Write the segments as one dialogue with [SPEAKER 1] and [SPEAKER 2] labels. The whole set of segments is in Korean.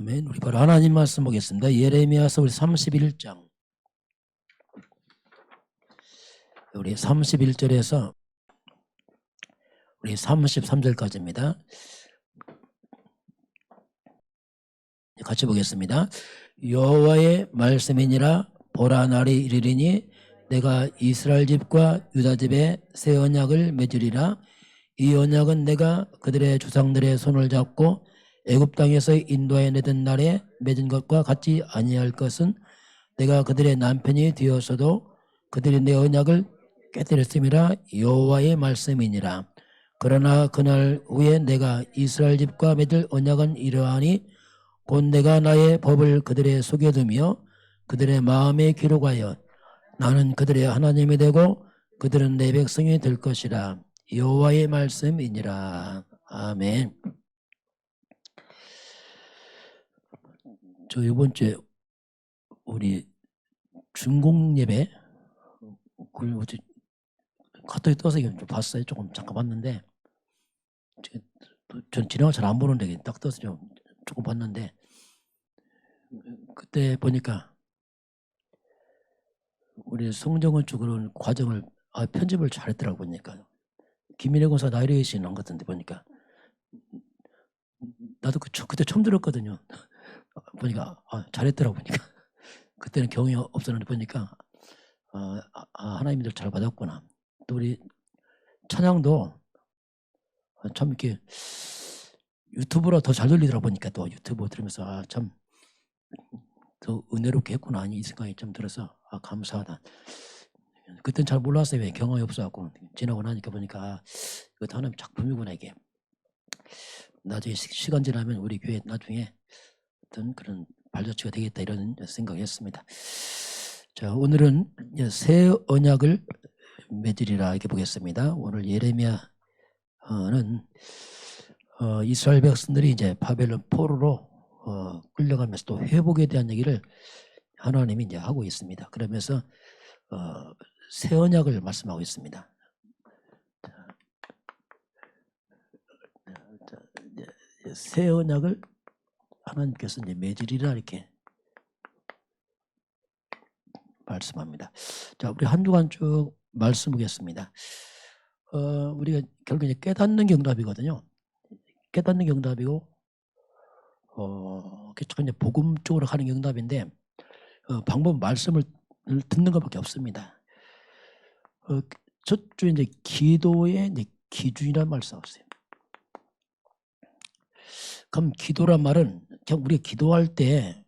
[SPEAKER 1] 아멘. 우리 바로 하나님 말씀 보겠습니다. 예레미야서 우리 31장. 우리 31절에서 우리 33절까지입니다. 같이 보겠습니다. 여호와의 말씀이니라. 보라, 날이 이르리니 내가 이스라엘 집과 유다 집에 새 언약을 맺으리라. 이 언약은 내가 그들의 조상들의 손을 잡고 애굽 땅에서 인도하여 내던 날에 맺은 것과 같지 아니할 것은 내가 그들의 남편이 되었어도 그들이 내 언약을 깨뜨렸음이라. 여호와의 말씀이니라. 그러나 그날 후에 내가 이스라엘 집과 맺을 언약은 이러하니 곧 내가 나의 법을 그들의 속에 두며 그들의 마음에 기록하여 나는 그들의 하나님이 되고 그들은 내 백성이 될 것이라. 여호와의 말씀이니라. 아멘. 저 이번 주에 우리 중공 예배 그걸 카톡에 떠서 좀 봤어요. 조금 잠깐 봤는데 전 지나가 잘 안 보는데 딱 떠서 좀 조금 봤는데 그때 보니까 우리 성정원 쪽으로는 과정을 편집을 잘했더라고. 보니까 김민혜 권사 나이레이션 한 것 같은데 보니까 나도 그때 처음 들었거든요. 보니까 잘했더라고. 보니까 그때는 경험이 없었는데 보니까 하나님들 잘 받았구나. 또 우리 찬양도 참 이렇게 유튜브로 더 잘 들리더라. 보니까 또 유튜브 들으면서 참 더 은혜롭게 했구나 이 생각이 좀 들어서 감사하다. 그땐 잘 몰랐어요. 왜 경험이 없어갖고 지나고 나니까 보니까 이것도 하나님 작품이구나. 이게 나중에 시간 지나면 우리 교회 나중에 어떤 그런 발자취가 되겠다 이런 생각했습니다. 자, 오늘은 새 언약을 맺으리라 이렇게 보겠습니다. 오늘 예레미야는 이스라엘 백성들이 이제 바벨론 포로로 끌려가면서 또 회복에 대한 얘기를 하나님이 이제 하고 있습니다. 그러면서 새 언약을 말씀하고 있습니다. 새 언약을 하나님께서 이제 맺으리라 이렇게 말씀합니다. 자, 우리 한 주간 쭉 말씀 보겠습니다. 우리가 결국 이제 깨닫는 경답이거든요. 깨닫는 경답이고, 이제 복음 쪽으로 가는 경답인데, 방법 말씀을 듣는 것밖에 없습니다. 첫 주에 이제 기도의 이제 기준이라는 말 써왔어요. 그럼 기도란 말은 그냥 우리가 기도할 때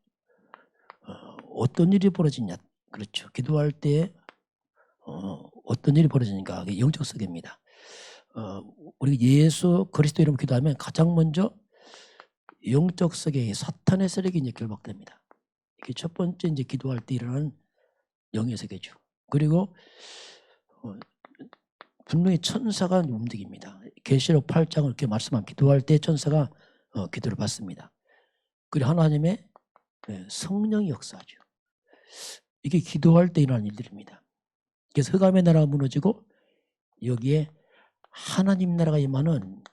[SPEAKER 1] 어떤 일이 벌어지냐. 그렇죠. 기도할 때 어떤 일이 벌어지는가. 그게 영적 세계입니다. 우리 예수 그리스도 이름으로 기도하면 가장 먼저 영적 세계의 사탄의 세력이 이제 결박됩니다. 이게 첫 번째 이제 기도할 때 일어나는 영의 세계죠. 그리고 분명히 천사가 움직입니다. 계시록 8장을 이렇게 말씀하면 기도할 때 천사가 기도를 받습니다. 그리고 하나님의 성령이 역사하죠. 이게 기도할 때 일어나는 일들입니다. 그래서 흑암의 나라가 무너지고 여기에 하나님 나라가 임하는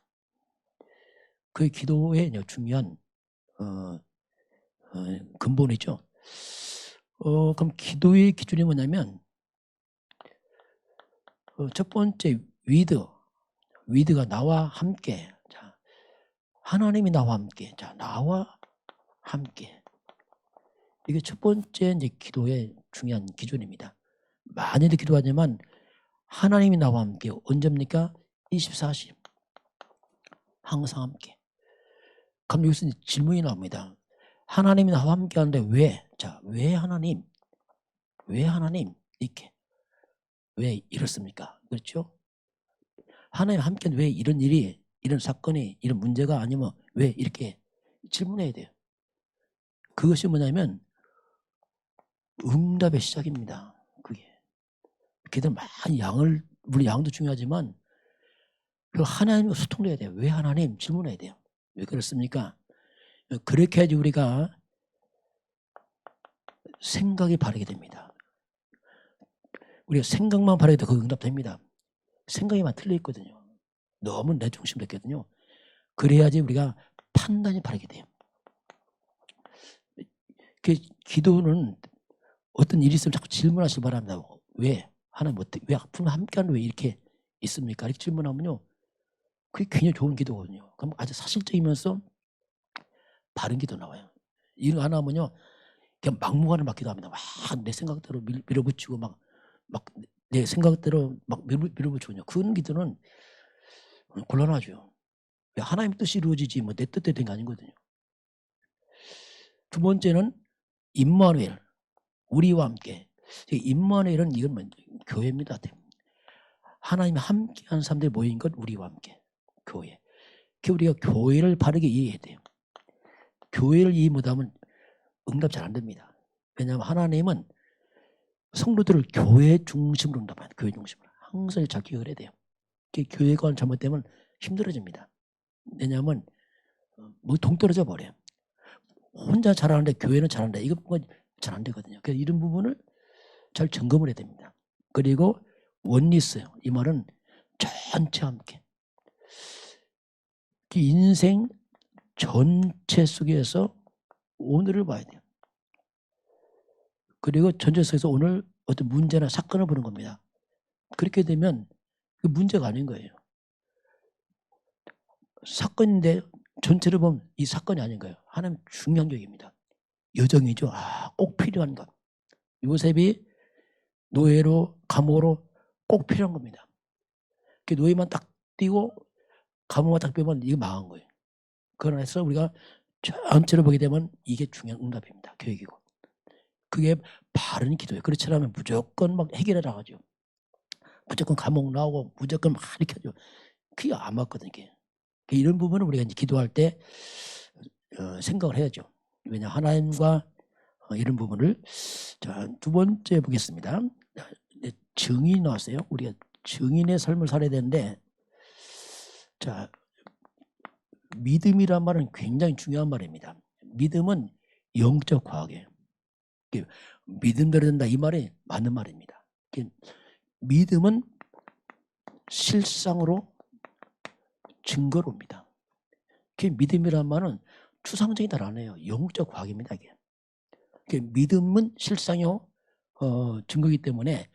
[SPEAKER 1] 그 기도의 중요한 근본이죠. 그럼 기도의 기준이 뭐냐면 첫 번째 위드가 나와 함께. 자, 하나님이 나와 함께. 자, 나와 함께. 이게 첫 번째 이제 기도의 중요한 기준입니다. 많이들 기도하지만 하나님이 나와 함께. 언제입니까? 24시. 항상 함께. 그럼 여기서 질문이 나옵니다. 하나님이 나와 함께 하는데 왜? 자, 왜 하나님? 왜 하나님? 이렇게. 왜 이렇습니까? 그렇죠? 하나님 함께 왜 이런 일이, 이런 사건이, 이런 문제가 아니면 왜 이렇게 질문해야 돼요. 그것이 뭐냐면 응답의 시작입니다. 그게. 걔들 많이 물론 양도 중요하지만 그 하나님과 소통해야 돼요. 왜 하나님? 질문해야 돼요. 왜 그렇습니까? 그렇게 해야지 우리가 생각이 바르게 됩니다. 우리가 생각만 바르게 되면 그 응답됩니다. 생각이만 틀려 있거든요. 너무 내 중심됐거든요. 그래야지 우리가 판단이 바르게 돼요. 기도는 어떤 일이 있으면 자꾸 질문하시기 바랍니다. 왜? 하나님 어떻게, 왜 아픔을 함께하는 왜 이렇게 있습니까? 이렇게 질문하면요, 그게 굉장히 좋은 기도거든요. 그럼 아주 사실적이면서 바른 기도 나와요. 이거 안 하면요, 그냥 막무가내로 막 기도합니다. 막 내 생각대로 밀어붙이고 막 내 생각대로 막 밀어붙이거든요. 그런 기도는 곤란하죠. 하나님 뜻이 이루어지지 뭐 내 뜻대로 된 게 아니거든요. 두 번째는 임마누엘, 우리와 함께. 임마누엘은 이건 뭐 교회입니다. 하나님이 함께하는 사람들이 모인 것, 우리와 함께 교회. 우리가 교회를 바르게 이해해야 돼요. 교회를 이해 못하면 응답 잘 안 됩니다. 왜냐하면 하나님은 성도들을 교회 중심으로 응답해요. 교회 중심으로. 항상 잘 기억을 해야 돼요. 교회가 잘못되면 힘들어집니다. 왜냐하면 뭐 동떨어져 버려요. 혼자 잘하는데 교회는 잘한다. 이거 잘 안 되거든요. 그래서 이런 부분을 잘 점검을 해야 됩니다. 그리고 원리스, 이 말은 전체 함께. 인생 전체 속에서 오늘을 봐야 돼요. 그리고 전체 속에서 오늘 어떤 문제나 사건을 보는 겁니다. 그렇게 되면 그 문제가 아닌 거예요. 사건인데 전체를 보면 이 사건이 아닌 거예요. 하나님 중요한 얘기입니다. 여정이죠. 꼭 필요한 것. 요셉이 노예로 감옥으로 꼭 필요한 겁니다. 그 노예만 딱 띄고 감옥만 딱 빼면 이게 망한 거예요. 그러나서 우리가 전체로 보게 되면 이게 중요한 응답입니다. 교육이고. 그게 바른 기도예요. 그렇지 않으면 무조건 막 해결하라 하죠. 무조건 감옥 나오고 무조건 막 이렇게 하죠. 그게 안 맞거든요. 이런 부분은 우리가 이제 기도할 때 생각을 해야죠. 왜냐 하나님과 이런 부분을. 자, 두 번째 보겠습니다. 증인 나왔어요. 우리가 증인의 삶을 살아야 되는데, 자, 믿음이란 말은 굉장히 중요한 말입니다. 믿음은 영적 과학이에요. 믿음대로 된다, 이 말이 맞는 말입니다. 믿음은 실상으로 증거로 옵니다. 믿음이란 말은 추상적이다 안 해요. 영적 과학입니다. 이게. 믿음은 실상요 증거이기 때문에,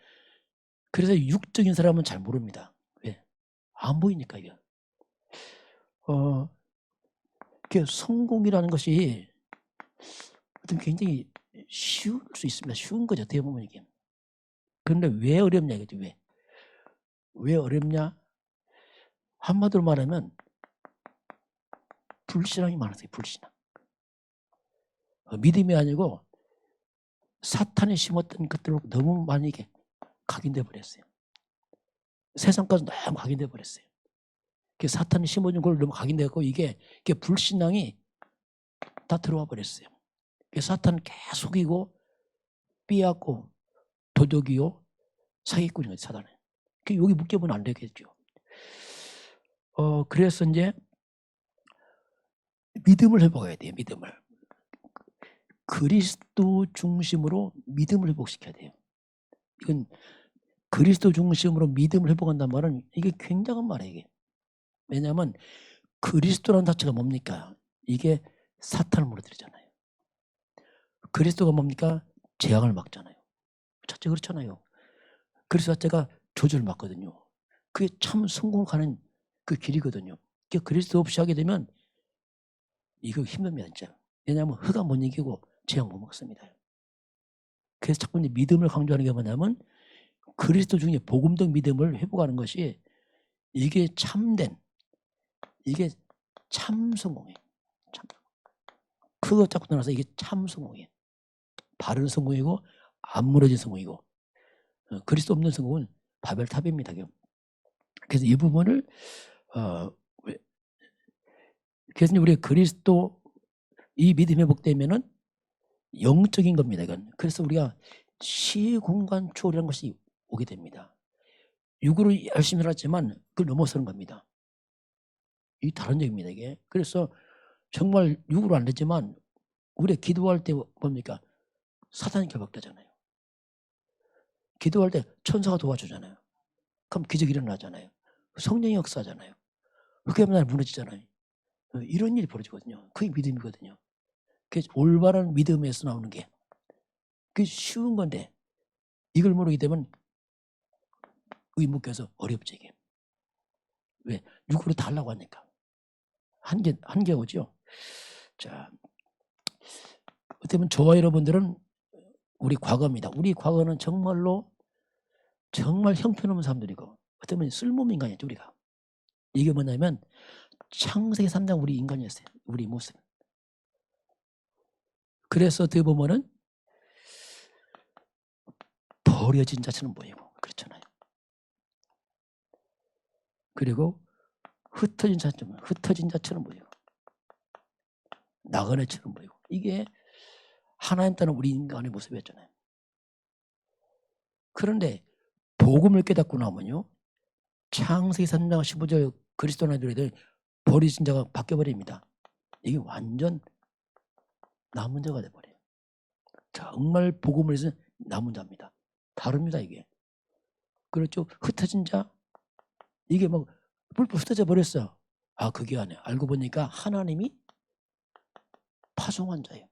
[SPEAKER 1] 그래서 육적인 사람은 잘 모릅니다. 왜? 안 보이니까 이게. 성공이라는 것이 어떤 굉장히 쉬울 수 있습니다. 쉬운 거죠. 어떻게 보면 이게. 그런데 왜 어렵냐 이거죠. 왜 어렵냐? 한마디로 말하면 불신앙이 많았어요. 불신앙. 믿음이 아니고 사탄이 심었던 것들로 너무 많이 이게 각인돼 버렸어요. 세상까지 너무 각인돼 버렸어요. 사탄이 심어준 걸 너무 각인되고 이게 불신앙이 다 들어와 버렸어요. 사탄은 계속 속이고 삐약고 도둑이요 사기꾼이요 사단은. 여기 묶여보면 안 되겠죠. 그래서 이제 믿음을 회복해야 돼요. 믿음을. 그리스도 중심으로 믿음을 회복시켜야 돼요. 이건 그리스도 중심으로 믿음을 회복한다는 말은 이게 굉장한 말이에요. 이게. 왜냐하면 그리스도라는 자체가 뭡니까? 이게 사탄을 무너뜨리잖아요. 그리스도가 뭡니까? 재앙을 막잖아요. 자체 그렇잖아요. 그리스도 자체가 저주를 막거든요. 그게 참 성공하는 그 길이거든요. 그리스도 없이 하게 되면 이거 힘듭니다. 진짜. 왜냐하면 흑암 못 이기고 재앙 못 먹습니다. 그래서 자꾸 이제 믿음을 강조하는 게 뭐냐면 그리스도 중에 복음적 믿음을 회복하는 것이 이게 참된, 이게 참 성공이에요. 참. 그거 자꾸 떠나서 이게 참 성공이에요. 바른 성공이고 안 무너진 성공이고, 그리스도 없는 성공은 바벨탑입니다. 그래서 이 부분을 그래서 우리 그리스도 이 믿음 회복되면은 영적인 겁니다. 이건. 그래서 우리가 시공간 초월이라는 것이 오게 됩니다. 육으로 열심히 살았지만 그걸 넘어서는 겁니다. 이 다른 얘기입니다. 이게. 그래서 정말 육으로 안 되지만 우리가 기도할 때 뭡니까? 사탄이 결박되잖아요. 기도할 때 천사가 도와주잖아요. 그럼 기적이 일어나잖아요. 성령이 역사하잖아요. 흑암 날 무너지잖아요. 이런 일이 벌어지거든요. 그게 믿음이거든요. 그 올바른 믿음에서 나오는 게 그 쉬운 건데 이걸 모르게 되면 의무교에서 어렵죠 이게. 왜? 육으로 다 하려고 하니까. 한계 오죠. 자, 어쩌면 저와 여러분들은 우리 과거입니다. 우리 과거는 정말로 정말 형편없는 사람들이고 어쩌면 쓸모없는 인간이었죠 우리가. 이게 뭐냐면 창세기 3장 우리 인간이었어요. 우리 모습. 그래서 어떻게 보면은 버려진 자처럼 보이고 그렇잖아요. 그리고 흩어진 자처럼 보이고 나그네처럼 보이고 이게 하나님 따른 우리 인간의 모습이었잖아요. 그런데 복음을 깨닫고 나면요. 창세기 3장 15절 그리스도 안에 들어야 될 버려진 자가 바뀌어버립니다. 이게 완전 남은 자가 돼버려요. 정말 복음을 해서 남은 자입니다. 다릅니다 이게. 그렇죠. 흩어진 자 이게 막 불법 흩어져 버렸어. 아 그게 아니야. 알고 보니까 하나님이 파송한 자예요.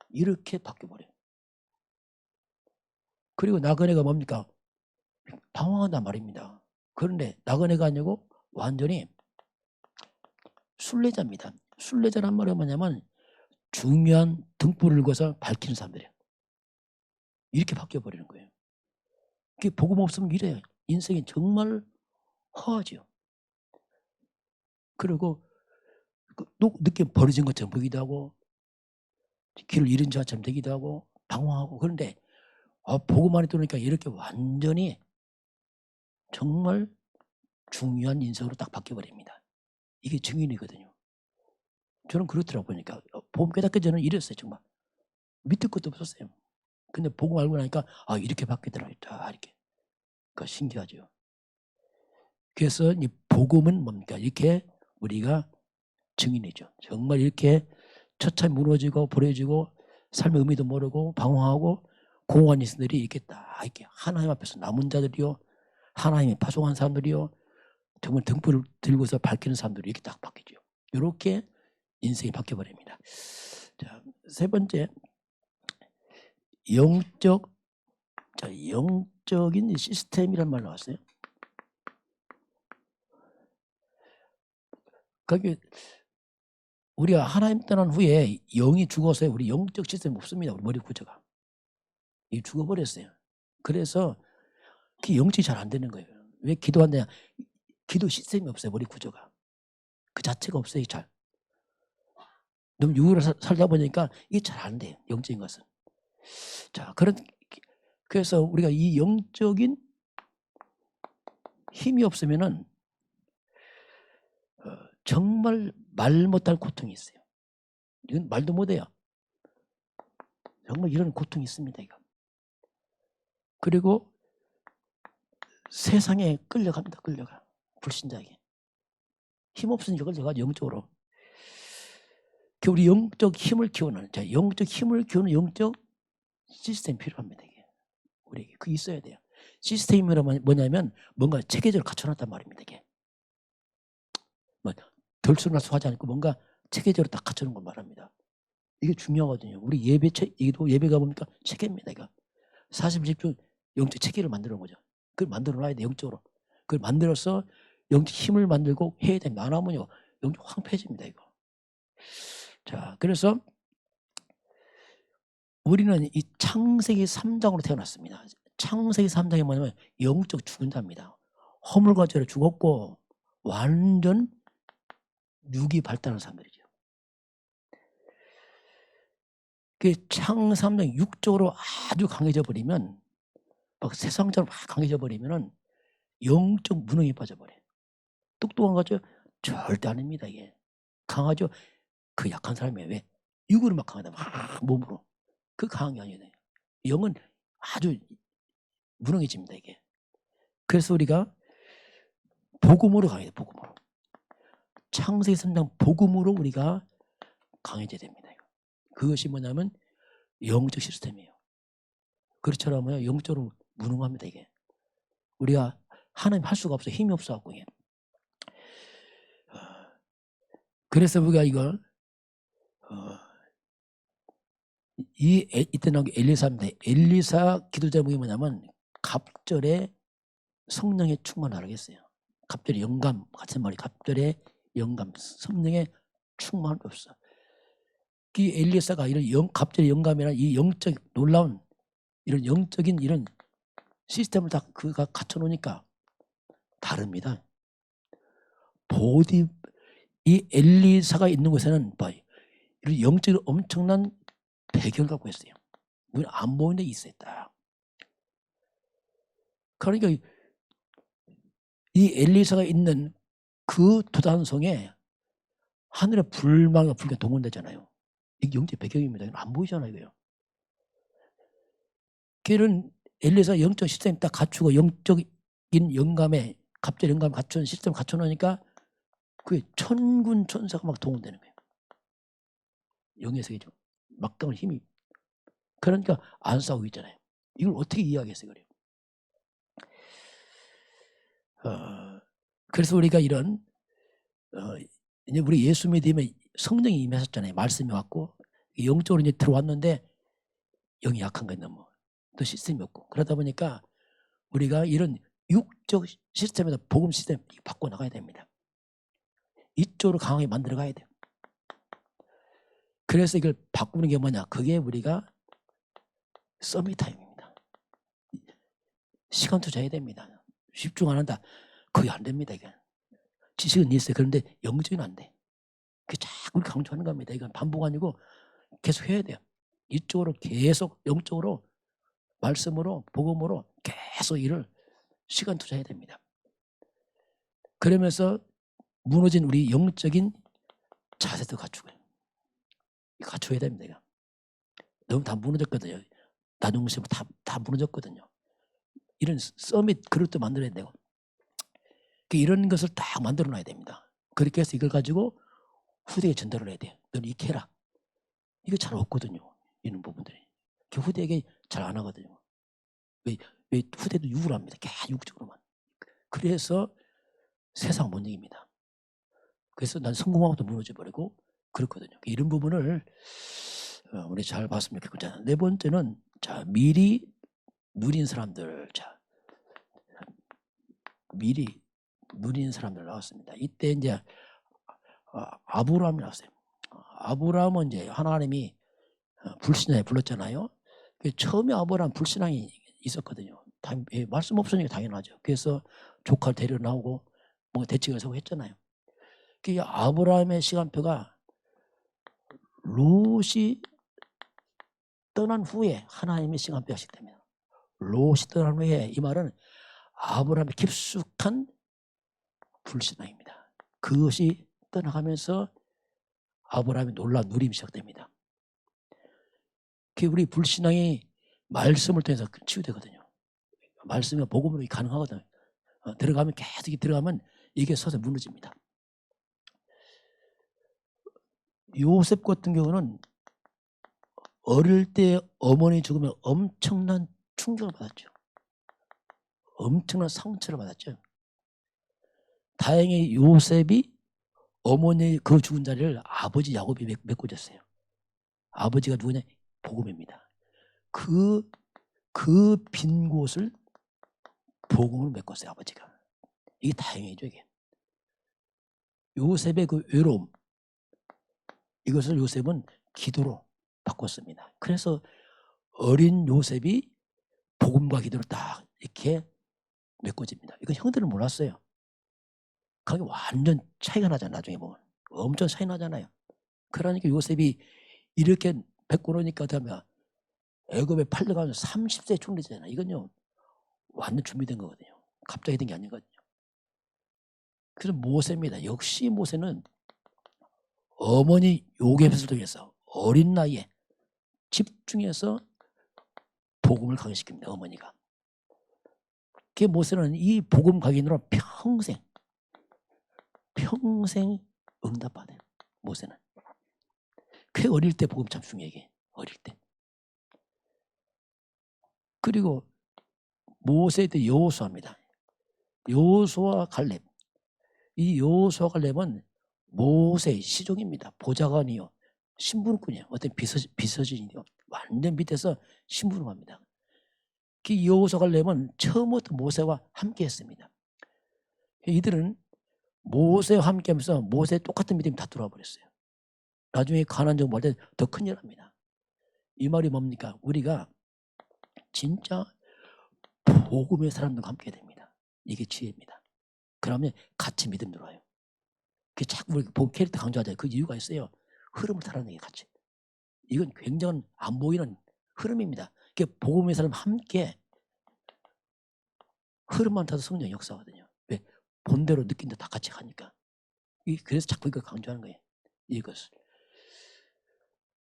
[SPEAKER 1] 이렇게 바뀌어버려요. 그리고 나그네가 뭡니까? 방황한단 말입니다. 그런데 나그네가 아니고 완전히 순례자입니다. 순례자란 말은 뭐냐면 중요한 등불을 긁어서 밝히는 사람들이에요. 이렇게 바뀌어버리는 거예요. 그게 복음 없으면 이래요. 인생이 정말 허하죠. 그리고 늦게 버려진 것처럼 보기도 하고 길을 잃은 자처럼 되기도 하고 방황하고 그런데 복음 안에 들어오니까 이렇게 완전히 정말 중요한 인생으로 딱 바뀌어버립니다. 이게 증인이거든요. 저는 그렇더라고 보니까 복음 깨닫기 전에는 이랬어요. 정말 믿을 것도 없었어요. 근데 복음 알고 나니까 이렇게 바뀌더라. 이렇게. 그러니까 신기하죠. 그래서 이 복음은 뭡니까? 이렇게 우리가 증인이죠. 정말 이렇게 처참히 무너지고 버려지고 삶의 의미도 모르고 방황하고 공허한 인생들이 이렇게 딱 이렇게 하나님 앞에서 남은 자들이요. 하나님이 파송한 사람들이요. 정말 등불을 들고서 밝히는 사람들이 이렇게 딱 바뀌죠. 이렇게 인생이 바뀌어버립니다. 자, 세 번째 영적인 시스템이란 말 나왔어요. 그게 우리가 하나님 떠난 후에 영이 죽어서 우리 영적 시스템이 없습니다. 우리 머리 구조가. 이 죽어버렸어요. 그래서 그 영적이 잘 안 되는 거예요. 왜 기도한다냐? 기도 시스템이 없어요. 머리 구조가. 그 자체가 없어요. 잘. 너무 육으로 살다 보니까 이게 잘 안 돼요. 영적인 것은. 자, 그래서 우리가 이 영적인 힘이 없으면은 정말 말 못할 고통이 있어요. 이건 말도 못해요. 정말 이런 고통이 있습니다. 이거. 그리고 세상에 끌려갑니다. 끌려가. 불신자에게. 힘없으니까 끌려가 영적으로. 우리 영적 힘을 키우는 영적 힘을 키우는 영적 시스템이 필요합니다. 이게. 우리에게 그게 있어야 돼요. 시스템이 뭐냐면 뭔가 체계적으로 갖춰놨단 말입니다. 이게. 뭐 덜수나수하지 않고 뭔가 체계적으로 딱 갖춰놓은 걸 말합니다. 이게 중요하거든요. 우리 예배가 뭡니까? 체계입니다. 이거. 40집 영적 체계를 만들어 놓은 거죠. 그걸 만들어 놔야 돼. 영적으로. 그걸 만들어서 영적 힘을 만들고 해야 됩니다. 안 하면요. 영적 황폐해집니다. 이거. 자, 그래서 우리는 이 창세기 3장으로 태어났습니다. 창세기 3장이 뭐냐면 영적 죽은 자입니다. 허물과 죄로 죽었고 완전 육이 발달한 사람들이죠. 그 창세기 3장 육적으로 아주 강해져 버리면 막 세상처럼 막 강해져 버리면은 영적 무능이 빠져버려요. 똑똑한 거죠? 절대 아닙니다. 이게 강하죠. 그 약한 사람이 왜 육으로 막 강하다 막 몸으로 그 강한 게 아니에요. 영은 아주 무능해집니다. 이게. 그래서 우리가 복음으로 강해야 돼요. 복음으로. 창세기 3장 복음으로 우리가 강해져야 됩니다. 그것이 뭐냐면 영적 시스템이에요. 그렇지 않으면 영적으로 무능합니다. 이게. 우리가 하나님 할 수가 없어요. 힘이 없어갖고. 이게. 그래서 우리가 이걸 이때 나온 게 엘리사입니다. 엘리사 기도 제목이 뭐냐면 갑절에 성령의 충만하라고 했어요. 갑절의 영감 같은 말이 갑절의 영감, 성령의 충만함이 없어. 이 엘리사가 이런 갑절의 영감이나 이 영적 놀라운 이런 영적인 이런 시스템을 다 그가 갖춰놓으니까 다릅니다. 이 엘리사가 있는 곳에는 이런 영적으로 엄청난 배경을 갖고 있어요. 우리는 안 보이는 데 있었다. 그러니까 이 엘리사가 있는 그 도단성에 하늘의 불망과 불과 동원되잖아요. 이게 영적 배경입니다. 안 보이잖아요. 이거요. 그런 엘리사 영적 시스템 딱 갖추고 영적인 영감에 갑절 영감 갖춘 시스템 갖춰놓으니까 그게 천군 천사가 막 동원되는 거예요. 영의 세계죠. 막강한 힘이. 그러니까 안 싸우고 있잖아요. 이걸 어떻게 이해하겠어요? 그래요. 그래서 우리가 이런 이제 우리 예수 믿으면 성령이 임하셨잖아요. 말씀이 왔고 영적으로 이제 들어왔는데 영이 약한 거예요. 너무 또 시스템이 없고 그러다 보니까 우리가 이런 육적 시스템에서 복음 시스템 바꿔 나가야 됩니다. 이쪽으로 강하게 만들어 가야 돼요. 그래서 이걸 바꾸는 게 뭐냐? 그게 우리가 서밋 타임입니다. 시간 투자해야 됩니다. 집중 안 한다. 그게 안 됩니다. 이게 지식은 있어요. 그런데 영적은 안 돼. 그게 자꾸 강조하는 겁니다. 이건 반복 아니고 계속 해야 돼요. 이쪽으로 계속 영적으로 말씀으로 복음으로 계속 일을 시간 투자해야 됩니다. 그러면서 무너진 우리 영적인 자세도 갖추고요. 갖춰야 됩니다. 이거. 너무 다 무너졌거든요. 나중심으로 다 무너졌거든요. 이런 서밋 그릇도 만들어야 되고 이런 것을 딱 만들어 놔야 됩니다. 그렇게 해서 이걸 가지고 후대에 전달을 해야 돼요. 너는 이렇게 해라. 이거 잘 없거든요. 이런 부분들이. 후대에게 잘 안 하거든요. 왜 후대도 육으로 합니다. 계속 육적으로만. 그래서 세상 못 이깁니다. 그래서 난 성공하고도 무너져 버리고 그렇거든요. 이런 부분을 우리 잘 봤으면 좋겠고. 네 번째는 미리 누린 사람들. 미리 누린 사람들 나왔습니다. 이때 이제 아브라함이 나왔어요. 아브라함은 이제 하나님이 불신앙에 불렀잖아요. 처음에 아브라함 불신앙이 있었거든요. 말씀 없으니까 당연하죠. 그래서 조카를 데려 나오고 뭔가 대책을 세우고 했잖아요. 아브라함의 시간표가 롯이 떠난 후에 하나님의 시간표가 시작됩니다. 롯이 떠난 후에 이 말은 아브라함의 깊숙한 불신앙입니다. 그것이 떠나가면서 아브라함이 놀라운 누림이 시작됩니다. 우리 불신앙이 말씀을 통해서 치유되거든요. 말씀이 복음으로 가능하거든요. 들어가면 계속 들어가면 이게 서서 무너집니다. 요셉 같은 경우는 어릴 때 어머니 죽으면 엄청난 충격을 받았죠. 엄청난 상처를 받았죠. 다행히 요셉이 어머니 그 죽은 자리를 아버지 야곱이 메꿔줬어요. 아버지가 누구냐? 복음입니다. 그 빈 곳을 복음으로 메꿨어요. 아버지가. 이게 다행이죠. 이게. 요셉의 그 외로움, 이것을 요셉은 기도로 바꿨습니다. 그래서 어린 요셉이 복음과 기도를 딱 이렇게 메꿔집니다. 이건 형들은 몰랐어요. 그게 완전 차이가 나잖아요. 나중에 보면 엄청 차이 나잖아요. 그러니까 요셉이 이렇게 메꿔놓으니까 다음에 애굽에 팔려가면 30세 총리잖아요. 이건요 완전 준비된 거거든요. 갑자기 된 게 아니거든요. 그래서 모세입니다. 역시 모세는 어머니 요셉을 통해서 어린 나이에 집중해서 복음을 강해시킵니다. 어머니가. 그 모세는 이 복음 각인으로 평생 응답받아요. 모세는. 그 어릴 때 복음 참 중요해. 어릴 때. 그리고 모세의 때 여호수아입니다. 여호수아 갈렙. 이 여호수아 갈렙은 모세의 시종입니다. 보좌관이요. 신분꾼이요. 어떤 비서진이요. 완전 밑에서 심부름합니다. 그 여호수아 갈렙은 처음부터 모세와 함께했습니다. 이들은 모세와 함께하면서 모세의 똑같은 믿음이 다 들어와 버렸어요. 나중에 가나안 정복할 때 더 큰일 납니다. 이 말이 뭡니까? 우리가 진짜 복음의 사람들과 함께 됩니다. 이게 지혜입니다. 그러면 같이 믿음 들어와요. 그 자꾸 우리 복음 캐릭터 강조하잖아요. 그 이유가 있어요. 흐름을 타라는 게 같이. 이건 굉장한 안 보이는 흐름입니다. 그 복음의 사람 함께 흐름만 타도 성령 역사거든요. 왜? 본대로 느낀다 다 같이 가니까. 그래서 자꾸 이걸 강조하는 거예요. 이것을.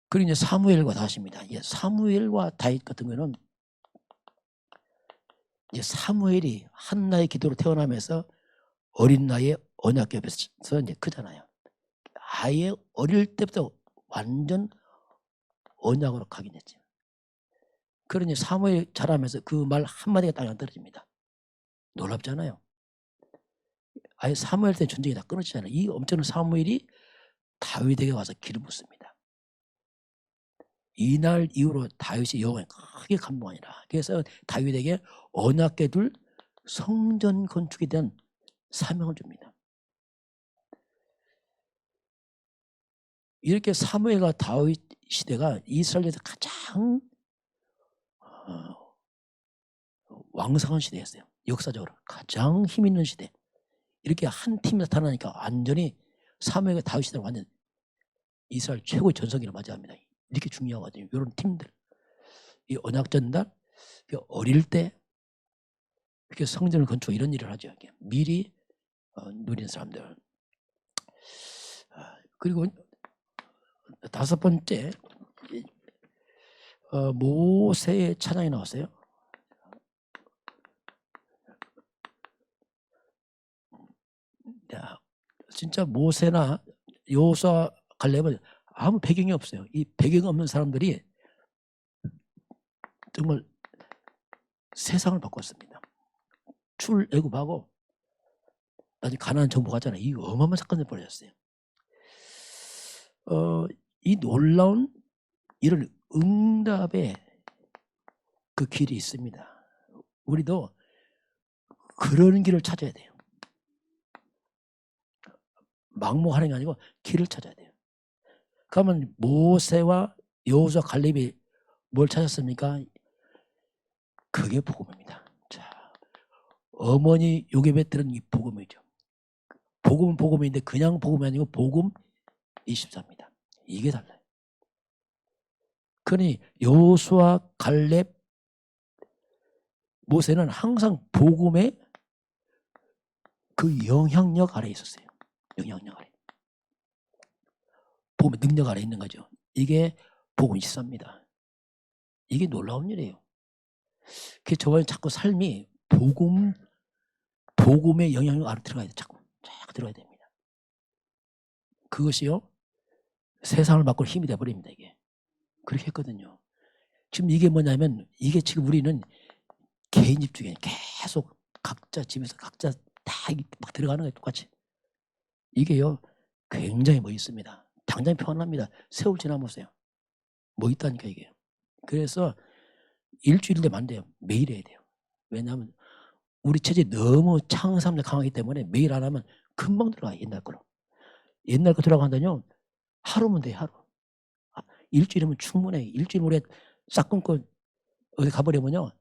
[SPEAKER 1] 그리고 이제 사무엘과 다윗입니다. 사무엘과 다윗 같은 경우는 이제 사무엘이 한나의 기도로 태어나면서 어린 나이에 언약 옆에서 이제 크잖아요. 아예 어릴 때부터 완전 언약으로 가긴 했죠. 그러니 사무엘 자라면서 그 말 한마디가 땅에 안 떨어집니다. 놀랍잖아요. 아예 사무엘 때 전쟁이 다 끊어지잖아요. 이 엄청난 사무엘이 다윗에게 와서 기름 붓습니다. 이날 이후로 다윗이 여호와에 크게 감동하니라. 그래서 다윗에게 언약궤 둘 성전 건축에 대한 사명을 줍니다. 이렇게 사무엘과 다윗 시대가 이스라엘에서 가장 왕성한 시대였어요. 역사적으로 가장 힘 있는 시대. 이렇게 한 팀이 나타나니까 완전히 사무엘과 다윗 시대는 완전 이스라엘 최고의 전성기를 맞이합니다. 이렇게 중요하거든요. 이런 팀들. 이 언약 전달, 어릴 때 이렇게 성전을 건축 이런 일을 하죠. 미리 누리는 사람들. 그리고 다섯 번째 모세의 찬양이 나왔어요. 야, 진짜 모세나 여호수아 갈렙은 아무 배경이 없어요. 이 배경 없는 사람들이 정말 세상을 바꿨습니다. 출애굽하고 나중에 가나안 정복하잖아요. 이 어마어마한 사건이 벌어졌어요. 이 놀라운 이런 응답의 그 길이 있습니다. 우리도 그런 길을 찾아야 돼요. 막무하는 게 아니고 길을 찾아야 돼요. 그러면 모세와 여호수아 갈렙이 뭘 찾았습니까? 그게 복음입니다. 자, 어머니 요괴배 들은 이 복음이죠. 복음은 복음인데 그냥 복음이 아니고 복음 24입니다. 이게 달라요. 그러니 여호수아 갈렙 모세는 항상 복음의 그 영향력 아래에 있었어요. 영향력 아래. 복음의 능력 아래에 있는 거죠. 이게 복음 24입니다. 이게 놀라운 일이에요. 그래서 저는 자꾸 삶이 복음의 영향력 아래 들어가야 돼요. 자꾸 들어가야 됩니다. 그것이요 세상을 바꿀 힘이 돼버립니다. 이게 그렇게 했거든요. 지금 이게 뭐냐면 이게 지금 우리는 개인 집중에 계속 각자 집에서 각자 다 막 들어가는 거예요. 똑같이. 이게요 굉장히 멋있습니다. 당장 표현합니다. 세월 지나보세요. 뭐 있다니까 이게. 그래서 일주일 되면 안 돼요. 매일 해야 돼요. 왜냐하면 우리 체질이 너무 창의성이 강하기 때문에 매일 안 하면 금방 들어가요. 옛날 거로. 옛날 거 들어간다뇨 하루면 돼요. 하루. 일주일이면 충분해. 일주일 모레 싹 끊고 어디 가버리면요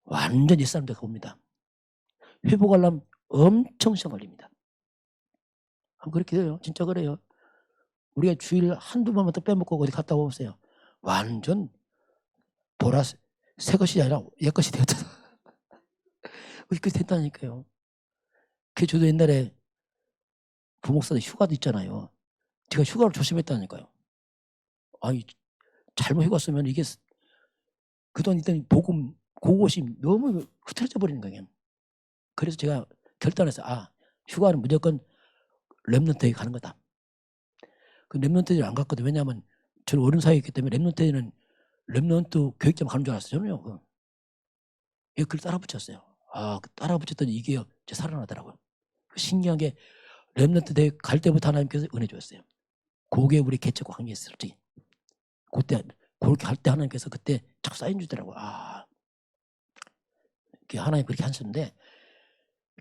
[SPEAKER 1] 완전 옛사람들 봅니다. 회복하려면 엄청 시간 걸립니다. 그렇게 돼요. 진짜 그래요. 우리가 주일 한두 번만 더 빼먹고 어디 갔다 오세요. 완전 새 것이 아니라 옛 것이 되었잖아. 그렇게 됐다니까요. 그 저도 옛날에 부목사들 휴가도 있잖아요. 제가 휴가를 조심했다니까요. 아니 잘못 휴가 쓰면 이게 그동안 있던 복음 그것이 너무 흐트러져 버리는 거예요. 그래서 제가 결단해서 휴가는 무조건 렘넌트에 가는 거다. 그 렘넌트에 안 갔거든요. 왜냐하면 저는 어른 사이였기 때문에 렘넌트에는 렘넌트 교육점 가는 줄 알았어요. 저는요. 그걸 따라 붙였어요. 따라 붙였더니 이게 살아나더라고요. 신기한 게 렘넌트 대회 갈 때부터 하나님께서 은혜 주었어요. 그게 우리 개척 관계였어요. 솔직히. 그때 그렇게 할 때 하나님께서 그때 자꾸 사인 주더라고요. 하나님 그렇게 하셨는데,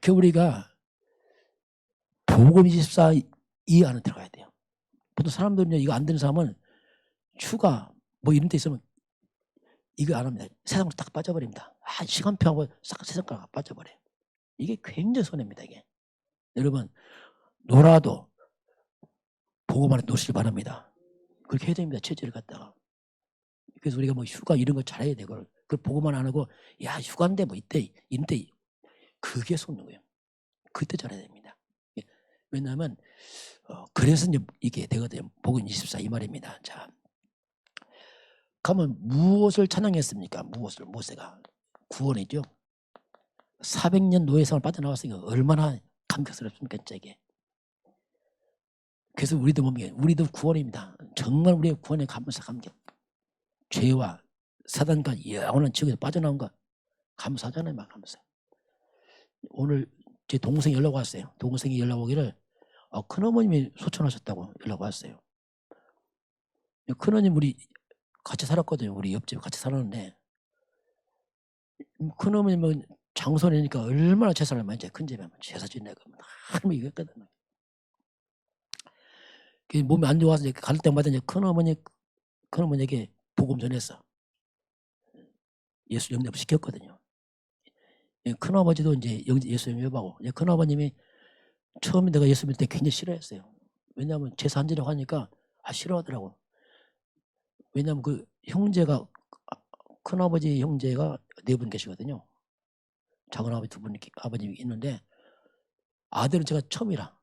[SPEAKER 1] 그 우리가 복음 24 이 안에 들어가야 돼요. 보통 사람들은요, 이거 안 되는 사람은 휴가 뭐 이런 데 있으면 이거 안 합니다. 세상으로 딱 빠져버립니다. 시간표하고 싹 세상가가 빠져버려요. 이게 굉장히 손해입니다. 이게. 여러분, 놀아도 복음 안에 놓으시기 바랍니다. 그렇게 해야 됩니다. 체질을 갖다가. 그래서 우리가 뭐 휴가 이런 거 잘해야 되고, 그걸 보고만 안 하고, 야, 휴가인데 뭐 이때, 이때, 그게 속는 거예요. 그때 잘해야 됩니다. 왜냐하면, 그래서 이제 이게 되거든요. 복음 24 이 말입니다. 자, 가면 무엇을 찬양했습니까? 모세가. 구원이죠. 400년 노예상을 빠져나왔으니까 얼마나 감격스럽습니까, 이게. 그래서 우리도 뭡니까? 우리도 구원입니다. 정말 우리의 구원에 감격. 죄와 사단과 영원한 지옥에서 빠져나온 거 감사하잖아요. 막 감사. 오늘 제 동생이 연락 왔어요. 동생이 연락 오기를 큰어머님이 소천하셨다고 연락 왔어요. 큰어머님 우리 같이 살았거든요. 우리 옆집에 같이 살았는데 큰어머님은 장손이니까 얼마나 제사를 많이 제 큰 집에 제사 지내고 하면 이겼거든요. 몸이 안 좋아서 갈 때마다 이제 큰어머니에게 복음 전했어. 예수 영접 시켰거든요. 큰아버지도 이제 예수 영접하고, 큰아버님이 처음에 내가 예수 믿을 때 굉장히 싫어했어요. 왜냐하면 제사 안 지내고 하니까 싫어하더라고. 왜냐하면 그 형제가, 큰아버지 형제가 4분 계시거든요. 작은아버지 2분 아버님이 있는데 아들은 제가 처음이라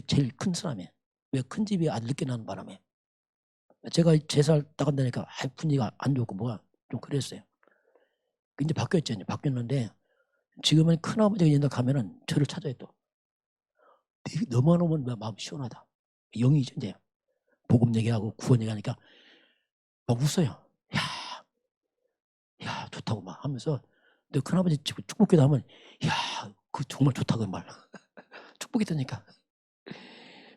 [SPEAKER 1] 제일 큰 사람이에요. 왜 큰 집이 아들 늦게 낳는 바람에 제가 제사를 따간다니까 분위기가 안 좋고 뭐가 좀 그랬어요. 이제 바뀌었죠. 이제 바뀌었는데 지금은 큰아버지가 옛날 가면은 저를 찾아요. 또 너무너무 마음 시원하다. 영이 이제 복음 얘기하고 구원 얘기하니까 막 웃어요. 야 좋다고 막 하면서. 근데 큰아버지 축복기도 하면 야 그 정말 좋다고 말. 축복이 되니까.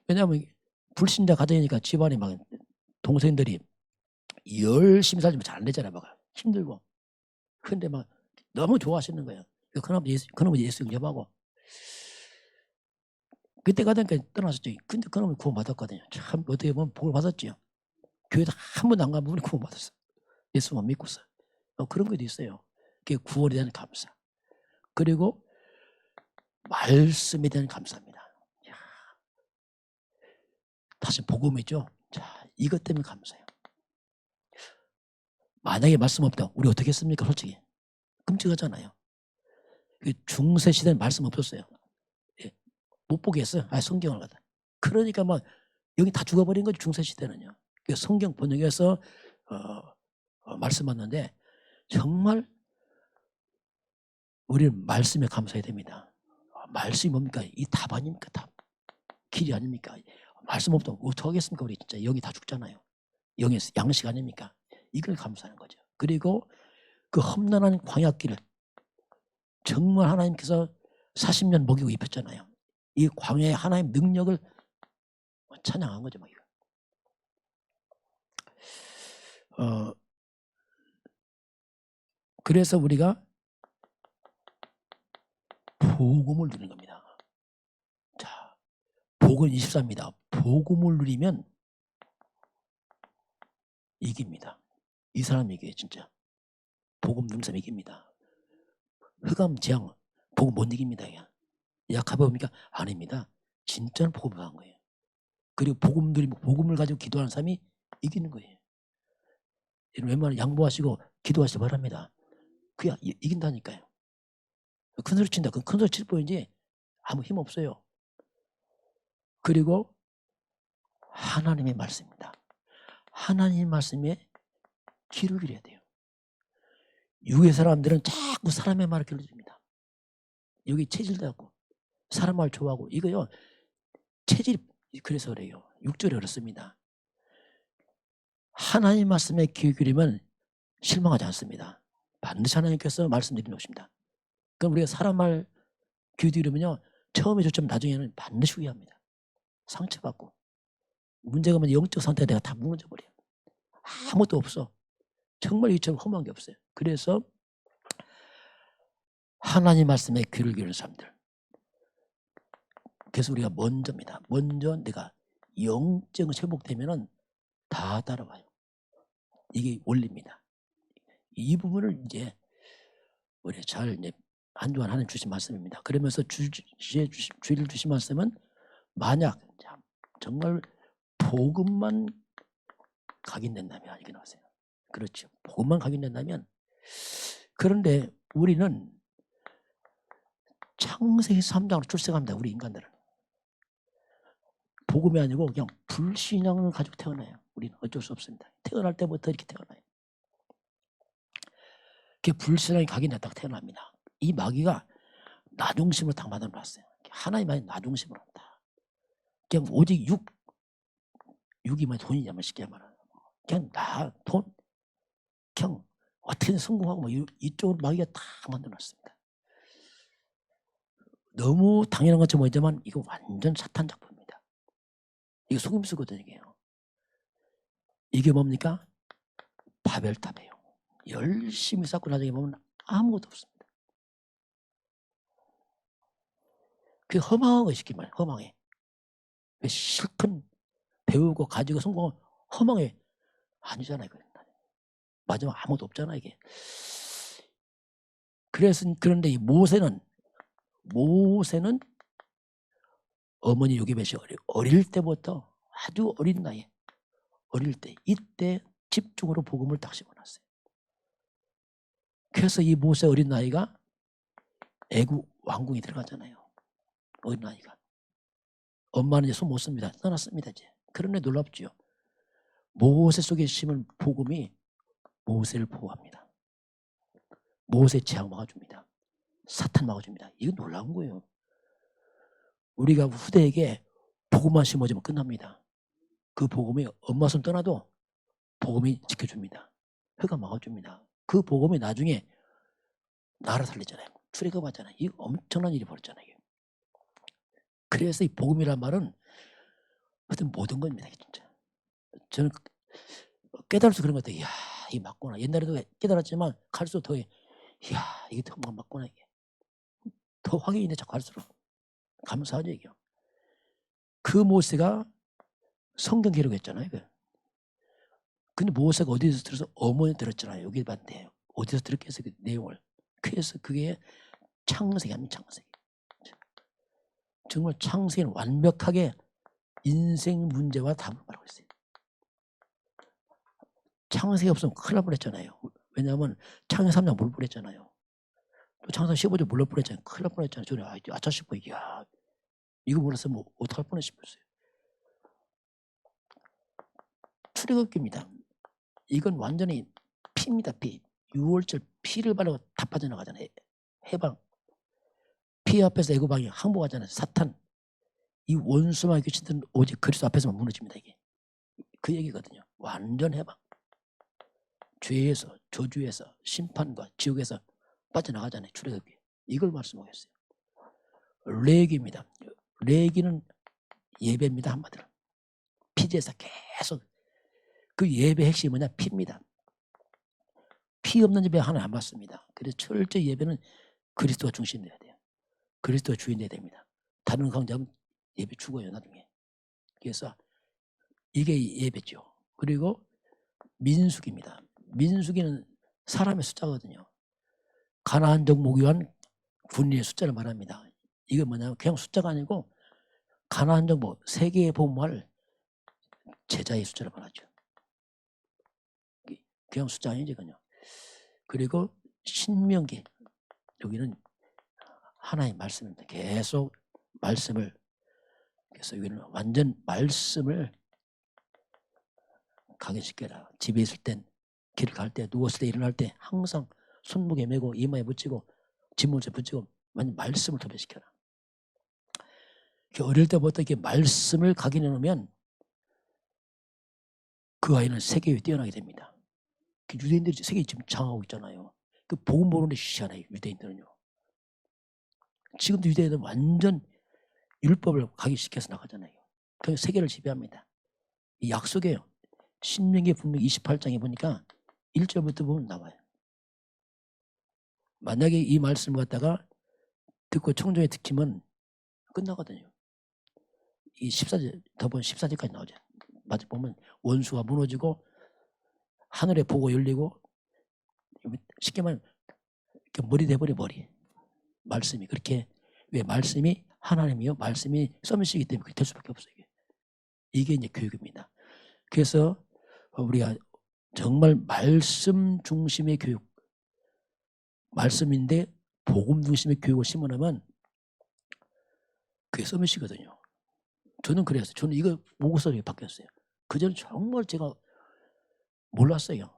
[SPEAKER 1] 왜냐하면 불신자 가정이니까 집안에 막 동생들이 열심히 살지만 잘 안 되잖아요. 막 힘들고. 근데 막 너무 좋아하시는 거예요. 큰아버지 예수 영접하고. 그때 가니까 떠나셨죠. 근데 그놈이 구원 받았거든요. 참 어떻게 보면 복을 받았죠. 교회도 한 번도 안 가면 우리 구원 받았어. 예수만 믿고서. 그런 것도 있어요. 그게 구원에 대한 감사. 그리고 말씀에 대한 감사입니다. 다시 복음이죠. 자, 이것 때문에 감사해요. 만약에 말씀 없다. 우리 어떻게 했습니까? 솔직히. 끔찍하잖아요. 중세 시대는 말씀 없었어요. 못 보게 했어요. 성경을 갖다. 그러니까 막 여기 다 죽어버린 거죠. 중세 시대는요. 성경 번역해서 말씀하는데 정말 우리는 말씀에 감사해야 됩니다. 말씀이 뭡니까? 이 답 아닙니까? 답. 길이 아닙니까? 말씀 없다면 어떻게 하겠습니까? 우리 진짜 영이 다 죽잖아요. 영의 양식 아닙니까? 이걸 감사하는 거죠. 그리고 그 험난한 광야길을 정말 하나님께서 40년 먹이고 입혔잖아요. 이 광야의 하나님 능력을 찬양한 거죠. 그래서 우리가 복음을 누리는 겁니다. 자, 복은 24입니다. 복음을 누리면 이깁니다. 이 사람이 이겨요. 진짜. 복음 누리는 사람이 이깁니다. 흑암, 재앙, 복음 못 이깁니다. 약하니까 아닙니다. 진짜는 복음을 한 거예요. 그리고 복음 누리면 복음을 가지고 기도하는 사람이 이기는 거예요. 웬만하면 양보하시고 기도하시기 바랍니다. 그야 이긴다니까요. 큰 소리 친다. 큰 소리 칠 뿐이지 아무 힘 없어요. 그리고 하나님의 말씀입니다. 하나님의 말씀에 귀를 기울여야 돼요. 유의 사람들은 자꾸 사람의 말을 길러줍니다. 여기 체질도 하고 사람 말 좋아하고 이거요. 체질이 그래서 그래요. 6절에 그렇습니다. 하나님 말씀에 귀 기울이면 실망하지 않습니다. 반드시 하나님께서 말씀드리는 것입니다. 그럼 우리가 사람 말 귀 기울이면요. 처음에 좋지만 나중에는 반드시 후회합니다. 상처받고. 문제가 뭐 영적 상태가 내가 다 무너져 버려요. 아무것도 없어. 정말 이처럼 험한 게 없어요. 그래서 하나님 말씀에 귀를 기울이는 사람들. 그래서 우리가 먼저입니다. 먼저 내가 영적 회복되면은 다 따라와요. 이게 원리입니다. 이 부분을 이제 우리 잘 이제 한 주간 하나님 주신 말씀입니다. 그러면서 주일 주신 말씀은 만약 정말 복음만 각인된다면 이렇게 나왔어요. 그렇죠. 복음만 각인된다면. 그런데 우리는 창세기 3장으로 출생합니다. 우리 인간들은. 복음이 아니고 그냥 불신앙을 가지고 태어나요. 우리는 어쩔 수 없습니다. 태어날 때부터 이렇게 태어나요. 그게 불신앙이 각인됐다가 태어납니다. 이 마귀가 나중심으로 딱 만들어놨어요. 하나님만이 나중심으로 한다. 그냥 오직 육이면 돈이냐면 쉽게 말하면 그냥 돈 그냥 어떻게든 성공하고 뭐 이쪽으로 마귀가 다 만들어놨습니다. 너무 당연한 것처럼 보이지만 이거 완전 사탄 작품입니다. 이거 속임수거든요. 이게 뭡니까? 바벨탑이에요. 열심히 쌓고 나중에 보면 아무것도 없습니다. 그게 허망한 거 쉽게 말해. 허망해. 실컷 배우고 가지고 성공하면 허망해. 아니잖아요. 마지막 아무것도 없잖아 이게. 그런데 이 모세는 어머니 요괴벳이 어릴 때부터 아주 어린 나이에 어릴 때 이때 집중으로 복음을 딱 심어놨어요. 그래서 이 모세 어린 나이가 애국 왕궁에 들어가잖아요. 어린 나이가. 엄마는 이제 손 못 씁니다. 떠났습니다 이제. 그런데 놀랍죠. 모세 속에 심은 복음이 모세를 보호합니다. 모세 재앙 막아줍니다. 사탄 막아줍니다. 이거 놀라운 거예요. 우리가 후대에게 복음만 심어주면 끝납니다. 그 복음이 엄마 손 떠나도 복음이 지켜줍니다. 혀가 막아줍니다. 그 복음이 나중에 나라 살리잖아요. 출애굽하잖아요. 이거 엄청난 일이 벌어졌잖아요. 그래서 이 복음이란 말은 하여튼 모든 겁니다. 진짜. 저는 깨달아서 그런 것 같아요. 이야, 이게 맞구나. 옛날에도 깨달았지만 갈수록 더, 이야, 이게 더 맞구나. 이게. 더 확인이 돼, 자꾸 갈수록. 감사하죠, 이게. 그 모세가 성경 기록했잖아요. 근데 모세가 어디서 들어서 어머니 들었잖아요. 여기 봤는데 어디서 들었겠어요, 그 내용을. 그래서 그게 창세기 아니면 창세기. 정말 창세기는 완벽하게 인생 문제와 답을 말하고 있어요. 창세기 없으면 큰일 날 뻔했잖아요. 왜냐하면 창세기 3장 물 뿌렸잖아요. 또 창세기 15장 물러 뿌렸잖아요. 큰일 날 뻔했잖아요. 저는 아차 싶어. 이야, 이거 몰랐으면 뭐 어떡할 뻔했었어요. 출애굽기입니다. 이건 완전히 피입니다. 피. 6월절 피를 바르고 다 빠져나가잖아요. 해방. 피 앞에서 애굽왕이 항복하잖아요. 사탄. 이 원수만 귀신들은 오직 그리스도 앞에서만 무너집니다. 이게. 그 얘기거든요. 완전 해방. 죄에서, 저주에서, 심판과 지옥에서 빠져나가잖아요. 출애굽기. 이걸 말씀하겠어요. 레기입니다. 레기는 예배입니다. 한마디로. 피제사 계속. 그 예배 핵심이 뭐냐? 피입니다. 피 없는 예배 하나 안 받습니다. 그래서 철저히 예배는 그리스도가 중심이 돼야 돼요. 그리스도가 주인 돼야 됩니다. 다른 강자는 예배 죽어요. 나중에. 그래서 이게 예배죠. 그리고 민수기입니다. 민수기는 사람의 숫자거든요. 가나안적 모교한 군인의 숫자를 말합니다. 이게 뭐냐면 그냥 숫자가 아니고 가나안적 세계에 보험할 제자의 숫자를 말하죠. 그냥 숫자 아니지 그냥. 그리고 신명기. 여기는 하나의 말씀입니다. 계속 말씀을. 그래서 여기는 완전 말씀을 각인시켜라. 집에 있을 땐, 길을 갈 때, 누웠을 때, 일어날 때 항상 손목에 메고 이마에 붙이고 진문에 붙이고 완전 말씀을 도배시켜라. 어릴 때부터 이렇게 말씀을 각인해 놓으면 그 아이는 세계에 뛰어나게 됩니다. 유대인들이 세계에 지금 장하고 있잖아요. 그 복음 모르는데 쉬잖아요. 유대인들은요. 지금도 유대인들은 완전 율법을 각인시켜서 나가잖아요. 그 세계를 지배합니다. 이 약속이에요. 신명기 분명 28장에 보니까 1절부터 보면 나와요. 만약에 이 말씀을 갖다가 듣고 청중에 듣기면 끝나거든요. 이 14절, 더 보면 14절까지 나오죠. 마저 보면 원수가 무너지고 하늘의 보고 열리고, 쉽게 말하면 머리 돼버려, 머리. 말씀이 그렇게, 왜 말씀이 하나님이요, 말씀이 서밋이기 때문에 그렇게 될 수밖에 없어요. 이게 이제 교육입니다. 그래서 우리가 정말 말씀 중심의 교육, 말씀인데 복음 중심의 교육을 심어놓으면 그게 서밋이거든요. 저는 그랬어요. 저는 이거 보고서 바뀌었어요. 그전에 정말 제가 몰랐어요.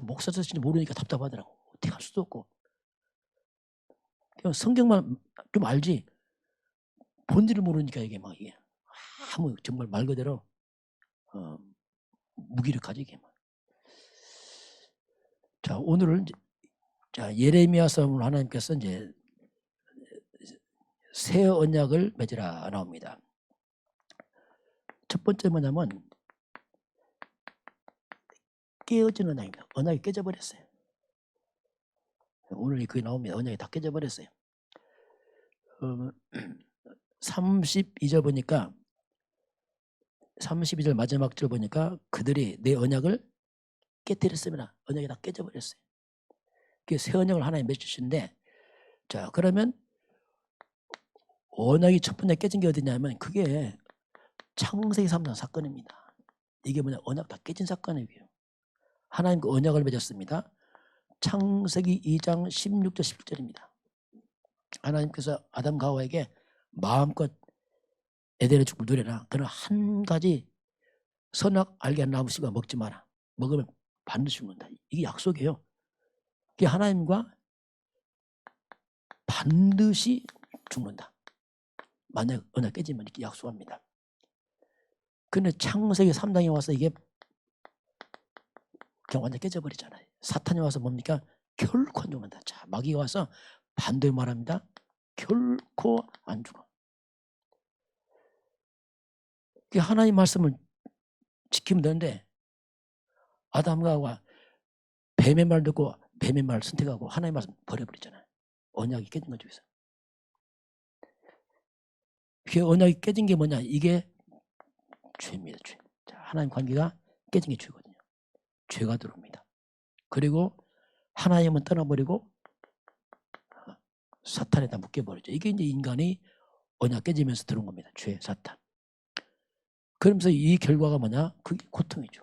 [SPEAKER 1] 목사 자신이 모르니까 답답하더라고. 어떻게 할 수도 없고. 그냥 성경만 좀 알지 본질을 모르니까 이게 막 이게 아무 정말 말 그대로 무기력하지 이게 막. 자, 오늘은 자, 예레미야서를 하나님께서 이제 새 언약을 맺으라 나옵니다. 첫 번째 뭐냐면 깨어진 언약입니다. 언약이 깨져버렸어요. 오늘 그게 나옵니다. 언약이 다 깨져버렸어요. 32절 보니까 32절 마지막 절 보니까 그들이 내 언약을 깨뜨렸습니다. 언약이 다 깨져버렸어요. 그게 새 언약을 하나님 맺으신데, 자, 그러면 언약이 첫 번째 깨진 게 어디냐면 그게 창세기 3장 사건입니다. 이게 뭐냐, 언약 다 깨진 사건이에요. 하나님 그 언약을 맺었습니다. 창세기 2장 16절 17절입니다. 하나님께서 아담과 하와에게 마음껏 에덴의 축복을 누려라. 그러나 한 가지 선악 알게 한 나무 씨가 먹지 마라. 먹으면 반드시 죽는다. 이게 약속이에요. 이게 하나님과 반드시 죽는다. 만약 언약 깨지면 이렇게 약속합니다. 근데 창세기 3장에 와서 이게 그냥 완전 깨져버리잖아요. 사탄이 와서 뭡니까? 결코 안 죽는다. 자, 마귀가 와서 반대로 말합니다. 결코 안 죽어. 하나님 말씀을 지키면 되는데 아담과 하와 뱀의 말 듣고 뱀의 말을 선택하고 하나님 말씀 버려버리잖아요. 언약이 깨진 거죠. 그 언약이 깨진 게 뭐냐? 이게 죄입니다. 죄. 자, 하나님 관계가 깨진 게 죄거든요. 죄가 들어옵니다. 그리고 하나님은 떠나버리고 사탄에다 묶여버리죠. 이게 이제 인간이 언약 깨지면서 들어온 겁니다. 죄, 사탄. 그러면서 이 결과가 뭐냐? 그게 고통이죠.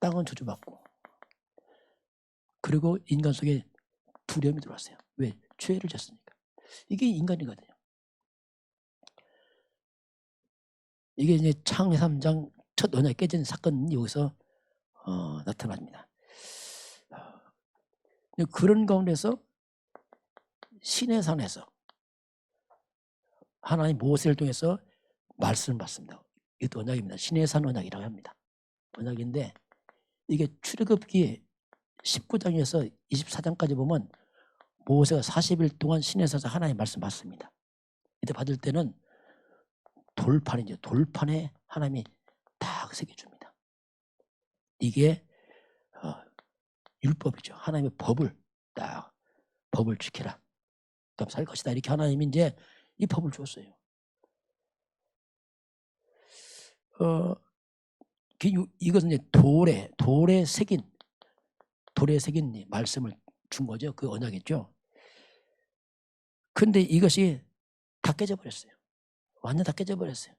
[SPEAKER 1] 땅은 저주받고, 그리고 인간 속에 두려움이 들어왔어요. 왜? 죄를 졌으니까. 이게 인간이거든요. 이게 이제 창세기 3장 첫 언약이 깨진 사건이 여기서 나타납니다. 그런 가운데서 신의 산에서 하나님 모세를 통해서 말씀을 받습니다. 이것도 언약입니다. 신의 산 언약이라고 합니다. 언약인데 이게 출애굽기 19장에서 24장까지 보면 모세가 40일 동안 신의 산에서 하나님 말씀 받습니다. 이때 받을 때는 돌판이죠. 돌판에 하나님이 딱 새겨줍니다. 이게 율법이죠. 하나님의 법을 딱 법을 지켜라. 그럼 살 것이다. 이렇게 하나님이 이제 이 법을 줬어요. 이것은 이제 돌에 새긴 말씀을 준 거죠. 그 언약이죠. 근데 이것이 다 깨져버렸어요. 완전 다 깨져버렸어요.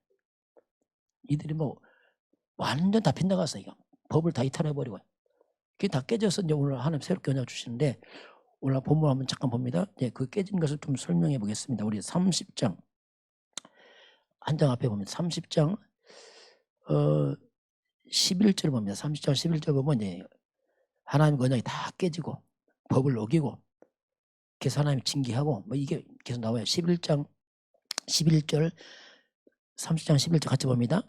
[SPEAKER 1] 이들이 뭐 완전 다 빗나갔어. 이거 법을 다 이탈해버리고 그게 다 깨져서 이제 오늘 하나님 새롭게 언약 주시는데, 오늘 본문 한번 잠깐 봅니다. 네, 그 깨진 것을 좀 설명해 보겠습니다. 우리 30장 한 장 앞에 보면 30장 11절 봅니다. 30장 11절 보면 이제 하나님의 언약이 다 깨지고 법을 어기고 그래서 하나님이 징계하고 뭐 이게 계속 나와요. 11장 11절 30장 11절 같이 봅니다.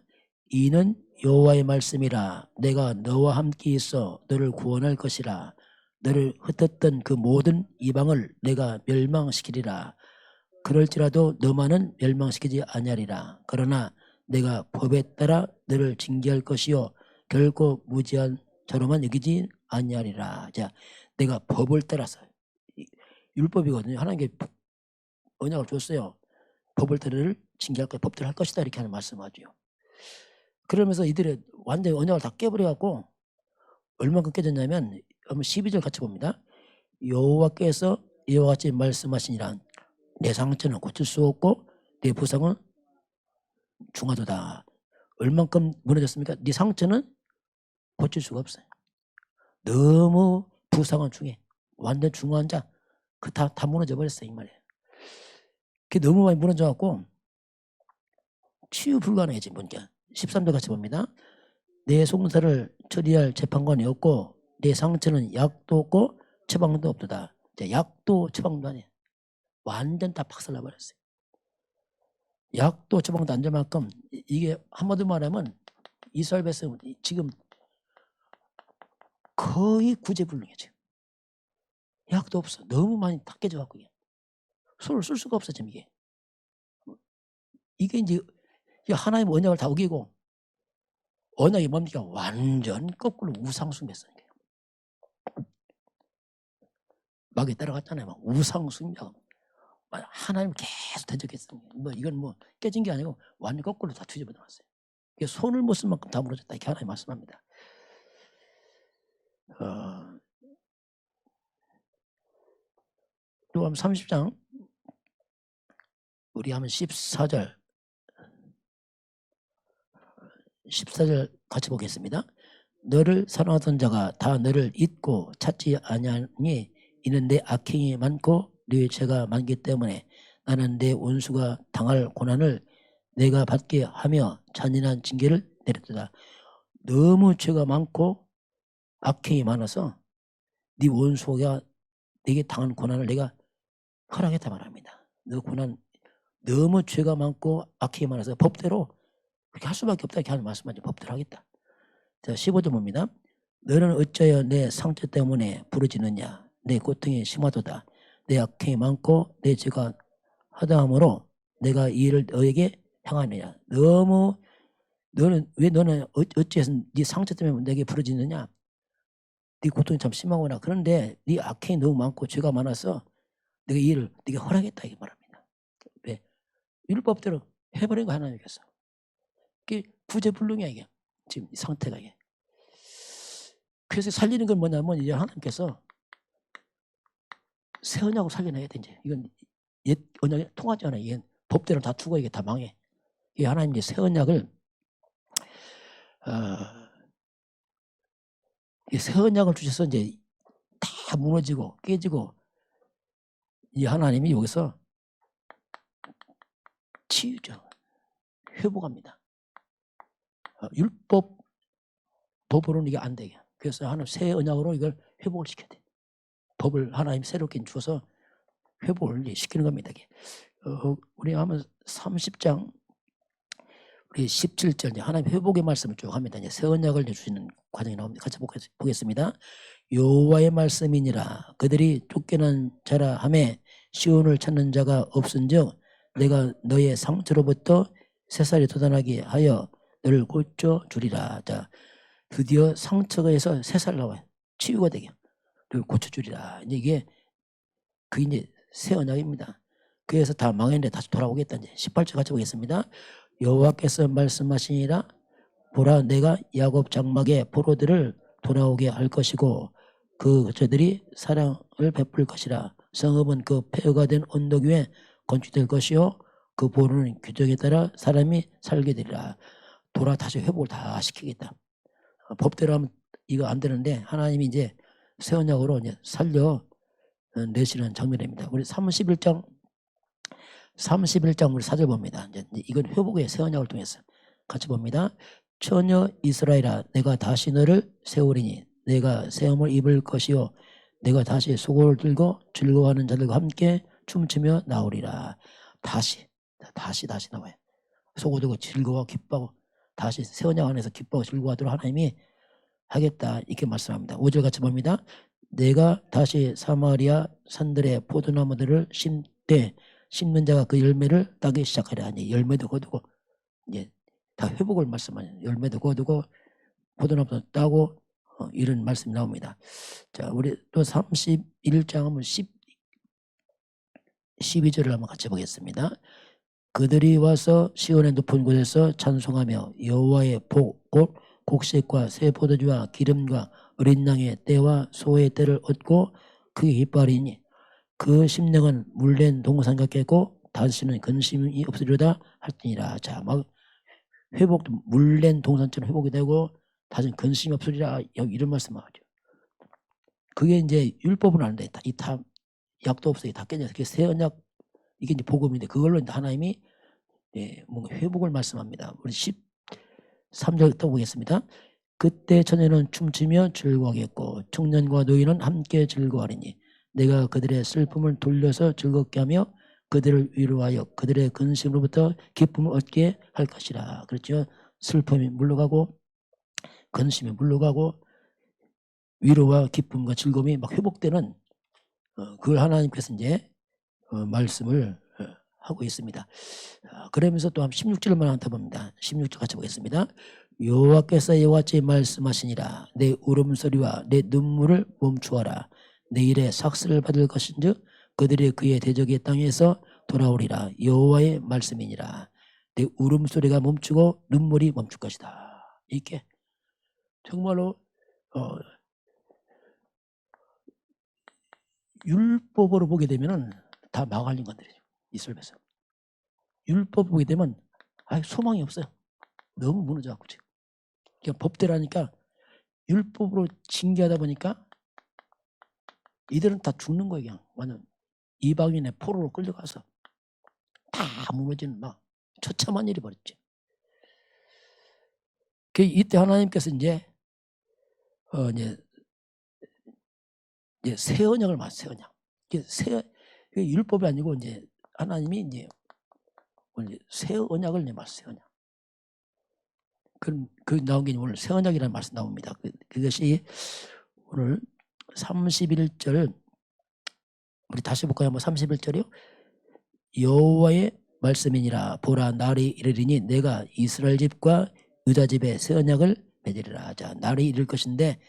[SPEAKER 1] 이는 여호와의 말씀이라. 내가 너와 함께 있어 너를 구원할 것이라. 너를 흩었던 그 모든 이방을 내가 멸망시키리라. 그럴지라도 너만은 멸망시키지 아니하리라. 그러나 내가 법에 따라 너를 징계할 것이요 결코 무지한 저로만 여기지 아니하리라. 자, 내가 법을 따라서 율법이거든요. 하나님께 언약을 줬어요. 법을 따를 징계할 거야. 법대로 할 것이다. 이렇게 하는 말씀하죠. 그러면서 이들이 완전히 언약을 다 깨버려갖고 얼마큼 깨졌냐면 12절 같이 봅니다. 여호와께서 이와 같이 말씀하시니라. 내 상처는 고칠 수 없고 내 부상은 중하도다. 얼만큼 무너졌습니까? 네 상처는 고칠 수가 없어요. 너무 부상은 중해. 완전 중한 자. 그 다 무너져 버렸어요. 이 말이에요. 그게 너무 많이 무너져갖고 치유 불가능해지 보니까. 13절 같이 봅니다. 내 송사를 처리할 재판관이 없고 내 상처는 약도 없고 처방도 없도다. 약도 처방도 아니에요. 완전 다 박살나버렸어요. 약도 처방도 안 될 만큼 이게 한마디로 말하면 이스라엘 백성은 지금 거의 구제불능이죠. 약도 없어. 너무 많이 다 깨져갖고 손을 쓸 수가 없어 지금 이게 이제 하나님 언약을 다 어기고 언약이 뭡니까? 완전 거꾸로 우상숭배했어요. 막에 따라갔잖아요. 막 우상숭배하고 하나님 계속 대적했어요. 이건 깨진 게 아니고 완전 거꾸로 다 뒤집어 놨어요. 손을 못 쓸 만큼 다 무너졌다. 이렇게 하나님 말씀합니다. 또 30장 우리 하면 14절 같이 보겠습니다. 너를 사랑하던 자가 다 너를 잊고 찾지 아니하니 이는 내 악행이 많고 네 죄가 많기 때문에 나는 내 원수가 당할 고난을 내가 받게 하며 잔인한 징계를 내렸다. 너무 죄가 많고 악행이 많아서 네 원수가 내게 당한 고난을 내가 허락했다 말합니다. 너 고난 너무 죄가 많고 악행이 많아서 법대로 그렇게 할 수밖에 없다 이렇게 하는 말씀하죠. 법대로 하겠다. 자, 15절 봅니다. 너는 어찌하여 내 상처 때문에 부르짖느냐. 내 고통이 심하도다. 내 악행이 많고 내 죄가 하다함으로 내가 이 일을 너에게 향하느냐. 너는 어찌해서 네 상처 때문에 내게 부르짖느냐. 네 고통이 참 심하구나. 그런데 네 악행이 너무 많고 죄가 많아서 내가 이 일을 네게 허락했다 이게 말합니다. 왜? 율법대로 해버린 거 하나님께서. 그게 구제불능이야 이게. 지금 이 상태가 이게. 그래서 살리는 건 뭐냐면 이제 하나님께서 새 언약으로 살려내야 돼 이제. 이건 옛 언약이 통하지 않아. 이게 법대로 다 두고 이게 다 망해. 이게 하나님 이제 새 언약을 새 언약을 주셔서 이제 다 무너지고 깨지고 이 하나님이 여기서 치유죠. 회복합니다. 율법 법으로는 이게 안 되게. 그래서 하나님 새 언약으로 이걸 회복을 시켜야 돼. 법을 하나님 새롭게 주어서 회복을 시키는 겁니다. 이게. 우리 하면 30장 우리 17절 하나님 회복의 말씀을 쭉 합니다. 이제 새 언약을 주시는 과정이 나옵니다. 같이 보겠습니다. 여호와의 말씀이니라 그들이 쫓겨난 자라 하매 시온을 찾는 자가 없은즉 내가 너의 상처로부터 새살이 돋아나게 하여 너를 고쳐 주리라. 자, 드디어 상처에서 새살 나와요. 치유가 되게 너를 고쳐 주리라. 이게 그게 이제 새 언약입니다. 그래서 다 망했는데 다시 돌아오겠다. 이제 18절 같이 보겠습니다. 여호와께서 말씀하시니라 보라 내가 야곱 장막의 포로들을 돌아오게 할 것이고 저들이 사랑을 베풀 것이라. 성읍은 그 폐허가 된 언덕 위에 건축될 것이요 그 보루는 규정에 따라 사람이 살게 되리라. 돌아 다시 회복을 다 시키겠다. 법대로 하면 이거 안 되는데 하나님이 이제 새 언약으로 이제 살려 내시는 장면입니다. 우리 31장 우리 4절 봅니다. 이제 이건 회복의 새 언약을 통해서 같이 봅니다. 처녀 이스라엘아 내가 다시 너를 세우리니 내가 새엄을 입을 것이요 내가 다시 소고를 들고 즐거워하는 자들과 함께 춤추며 나오리라. 다시 나와요. 소고 들고 즐거워 기뻐하고 다시 새 언약 안에서 기뻐하고 즐거워하도록 하나님이 하겠다 이렇게 말씀합니다. 5절 같이 봅니다. 내가 다시 사마리아 산들의 포도나무들을 심되 심는 자가 그 열매를 따기 시작하리라. 열매도 거두고 이제 다 회복을 말씀하는 열매도 거두고 포도나무도 따고 이런 말씀이 나옵니다. 자, 우리 또 31장 한번 12절을 한번 같이 보겠습니다. 그들이 와서 시온의 높은 곳에서 찬송하며 여호와의 복 곧 곡식과 새 포도주와 기름과 어린 양의 떼와 소의 떼를 얻고 그게 기뻐하리니 그 심령은 물된 동산 같겠고 다시는 근심이 없으리로다 할지니라. 자, 막 회복도 물된 동산처럼 회복이 되고 다시는 근심이 없으리라, 이런 말씀하죠. 그게 이제 율법은 안 돼. 이 다 약도 없어요. 다 깨져. 그게 새 언약, 이게 이제 복음인데 그걸로 이제 하나님이 뭔가 회복을 말씀합니다. 우리 13절 또 보겠습니다. 그때 처녀는 춤추며 즐거워하겠고 청년과 노인은 함께 즐거워하리니 내가 그들의 슬픔을 돌려서 즐겁게 하며 그들을 위로하여 그들의 근심으로부터 기쁨을 얻게 할 것이라. 그렇죠. 슬픔이 물러가고 근심이 물러가고 위로와 기쁨과 즐거움이 막 회복되는 그걸 하나님께서 이제 말씀을 하고 있습니다. 그러면서 또 한 16절만 한번 봅니다. 16절 같이 보겠습니다. 여호와께서 이와 같이 말씀하시니라. 내 울음소리와 내 눈물을 멈추어라. 내일에 삭슬을 받을 것인즉 그들이 그의 대적의 땅에서 돌아오리라. 여호와의 말씀이니라. 내 울음소리가 멈추고 눈물이 멈출 것이다. 이렇게 정말로 율법으로 보게 되면은 다 망할 인간들이죠. 이스라엘에서. 율법 보게 되면 소망이 없어요. 너무 무너져갖고 지금. 그러니까 법대로하니까 율법으로 징계하다 보니까 이들은 다 죽는 거예요. 그냥 완전 이방인의 포로로 끌려가서 다 무너지는 막 처참한 일이 벌어졌죠. 이때 하나님께서 이제 새 언약을 새 언약. 율법이 아니고 이제 하나님이 이제 새 언약을 새 언약. 그 나온 게 오늘 새 언약이라는 말씀 나옵니다. 그것이 오늘 31절 우리 다시 볼까요? 31절이요. 여호와의 말씀이니라. 보라 날이 이르리니 내가 이스라엘 집과 유다 집에 새 언약을 맺으리라. 자, 날이 이를 것인데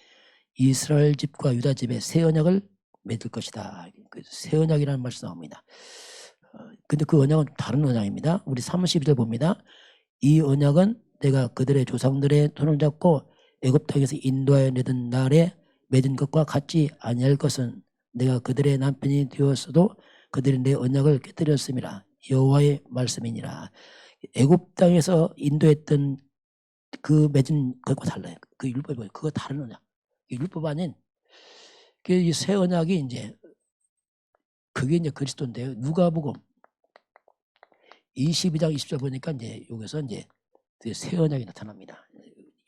[SPEAKER 1] 이스라엘 집과 유다 집에 새 언약을 맺을 것이다. 새 언약이라는 말씀 나옵니다. 근데 그 언약은 다른 언약입니다. 우리 32절 봅니다. 이 언약은 내가 그들의 조상들의 손을 잡고 애굽 땅에서 인도하여 내던 날에 맺은 것과 같지 아니할 것은 내가 그들의 남편이 되었어도 그들이 내 언약을 깨뜨렸음이라. 여호와의 말씀이니라. 애굽 땅에서 인도했던 그 맺은 것과 달라요. 그 율법이 그거 다른 언약. 율법 아닌 이 새 언약이 이제 그게 이제 그리스도인데요. 누가복음 22장 20절 보니까 이제 여기서 이제 새 언약이 나타납니다.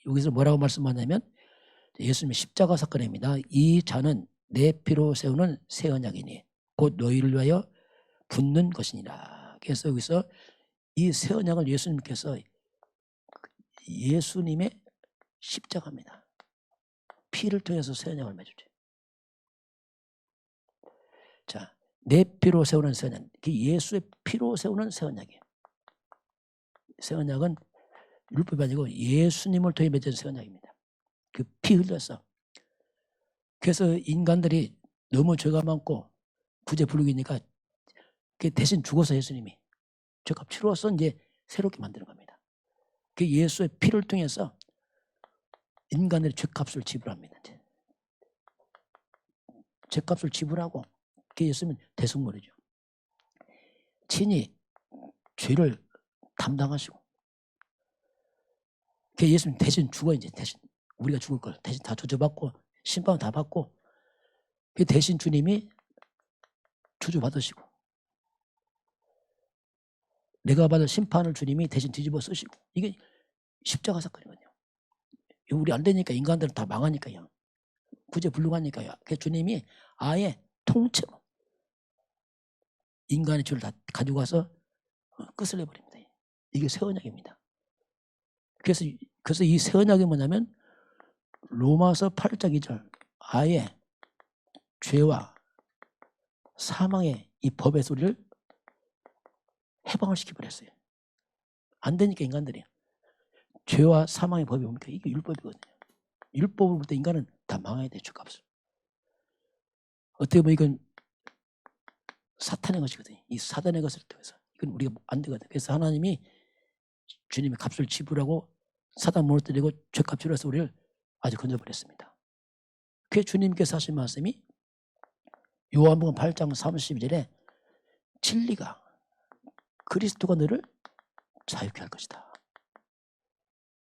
[SPEAKER 1] 여기서 뭐라고 말씀하냐면 예수님의 십자가 사건입니다. 이 잔은 내 피로 세우는 새 언약이니 곧 너희를 위하여 붓는 것이니라. 그래서 여기서 이 새 언약을 예수님께서 예수님의 십자가입니다. 피를 통해서 새 언약을 맺었죠. 자, 내 피로 세우는 새 언약. 예수의 피로 세우는 새 언약이에요. 새 언약은 율법이 아니고 예수님을 통해 맺은 새 언약입니다. 그 피 흘려서. 그래서 인간들이 너무 죄가 많고 구제불능이니까 대신 죽어서 예수님이 죄값 치러서 이제 새롭게 만드는 겁니다. 그 예수의 피를 통해서 인간들이 죄값을 지불합니다. 이제. 죄값을 지불하고 그게 예수님은 대속물이죠. 친히 죄를 담당하시고 그 예수님 대신 죽어 이제 대신 우리가 죽을 걸 대신 다 조져받고 심판 다 받고 그 대신 주님이 주주받으시고 내가 받을 심판을 주님이 대신 뒤집어 쓰시고 이게 십자가 사건이거든요. 우리 안 되니까 인간들은 다 망하니까요. 구제불능하니까요. 그 주님이 아예 통째로 인간의 죄를 다 가지고 와서 끝을 내버립니다. 이게 새 언약입니다. 그래서 이 새 언약이 뭐냐면 로마서 8장 2절 아예 죄와 사망의 이 법의 소리를 해방을 시켜버렸어요. 안 되니까 인간들이 죄와 사망의 법이 뭡니까? 이게 율법이거든요. 율법을 볼 때 인간은 다 망해야 돼. 죄값을. 어떻게 보면 이건 사탄의 것이거든요. 이 사단의 것을 통해서 이건 우리가 안 되거든. 그래서 하나님이 주님의 값을 지불하고 사단 무너뜨리고 죄값 치러서 우리를 아주 건져버렸습니다. 그 주님께서 하신 말씀이 요한복음 8장 32절에 진리가 그리스도가 너를 자유케 할 것이다.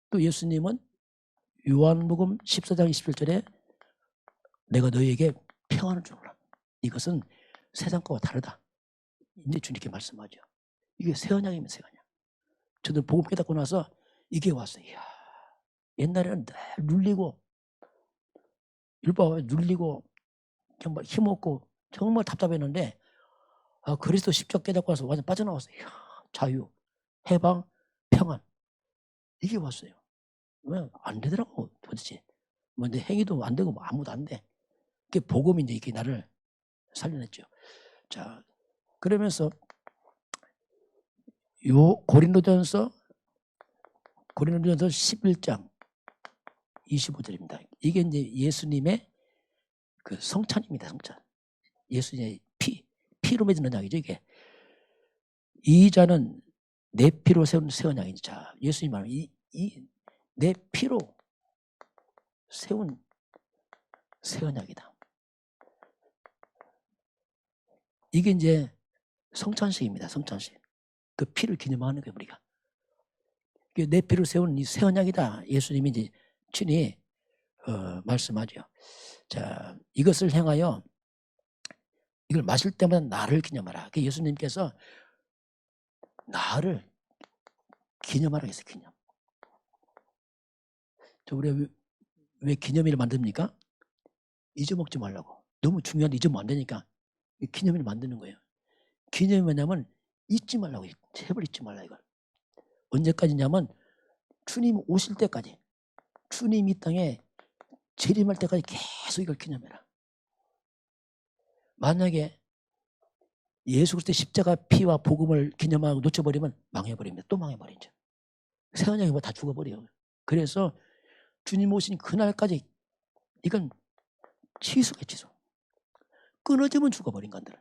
[SPEAKER 1] 또 예수님은 요한복음 14장 27절에 내가 너희에게 평안을 주노라. 이것은 세상 거와 다르다. 이제 주님께 말씀하죠. 이게 새 언약이면 새 언약. 저도 복음 깨닫고 나서 이게 왔어요. 이야, 옛날에는 늘 눌리고 율법 눌리고 정말 힘없고 정말 답답했는데 그리스도 십자가 깨닫고 나서 완전 빠져나왔어요. 이야, 자유, 해방, 평안. 이게 왔어요. 왜 안 되더라고 도대체. 뭐 내 행위도 안 되고 뭐 아무도 안 돼. 그게 복음인데 이게 나를 살려냈죠. 자, 그러면서 요 고린도전서 11장 25절입니다. 이게 이제 예수님의 그 성찬입니다. 성찬. 예수님의 피로 맺은 언약이죠. 이게 이 자는 내 피로 세운 새 언약이죠. 자, 예수님 말은 내 피로 세운 새 언약이다. 이게 이제 성찬식입니다. 성찬식. 그 피를 기념하는 거예요, 우리가. 내 피로 세운 이 새 언약이다. 예수님이 이제 친히 말씀하죠. 자, 이것을 행하여 이걸 마실 때마다 나를 기념하라. 예수님께서 나를 기념하라고 했어요. 기념. 우리가 왜 기념일을 만듭니까? 잊어먹지 말라고. 너무 중요한데 잊으면 안 되니까 기념일을 만드는 거예요. 기념이 뭐냐면 잊지 말라고. 제발 잊지 말라 이걸. 언제까지냐면 주님 오실 때까지, 주님 이 땅에 재림할 때까지 계속 이걸 기념해라. 만약에 예수 그리스도의 십자가 피와 복음을 기념하고 놓쳐버리면 망해버립니다. 또 망해버리죠. 새 언약이 뭐 다 죽어버려요. 그래서 주님 오신 그날까지 이건 취소해 취소. 끊어지면 죽어버린 건들.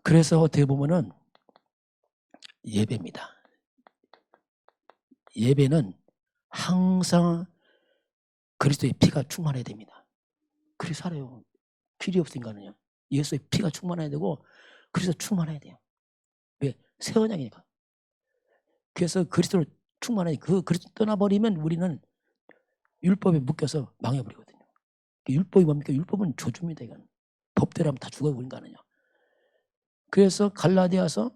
[SPEAKER 1] 그래서 어떻게 보면은 예배입니다. 예배는 항상 그리스도의 피가 충만해야 됩니다. 그리 살아요. 필요 없으니까는요. 예수의 피가 충만해야 되고 그리스도 충만해야 돼요. 왜? 새 언약이니까. 그래서 그리스도를 충만하니 그 그리스도 떠나버리면 우리는 율법에 묶여서 망해버리거든요. 율법이 뭡니까? 율법은 저주입니다. 이건. 법대로 하면 다 죽어버린 거 아니냐. 그래서 갈라디아서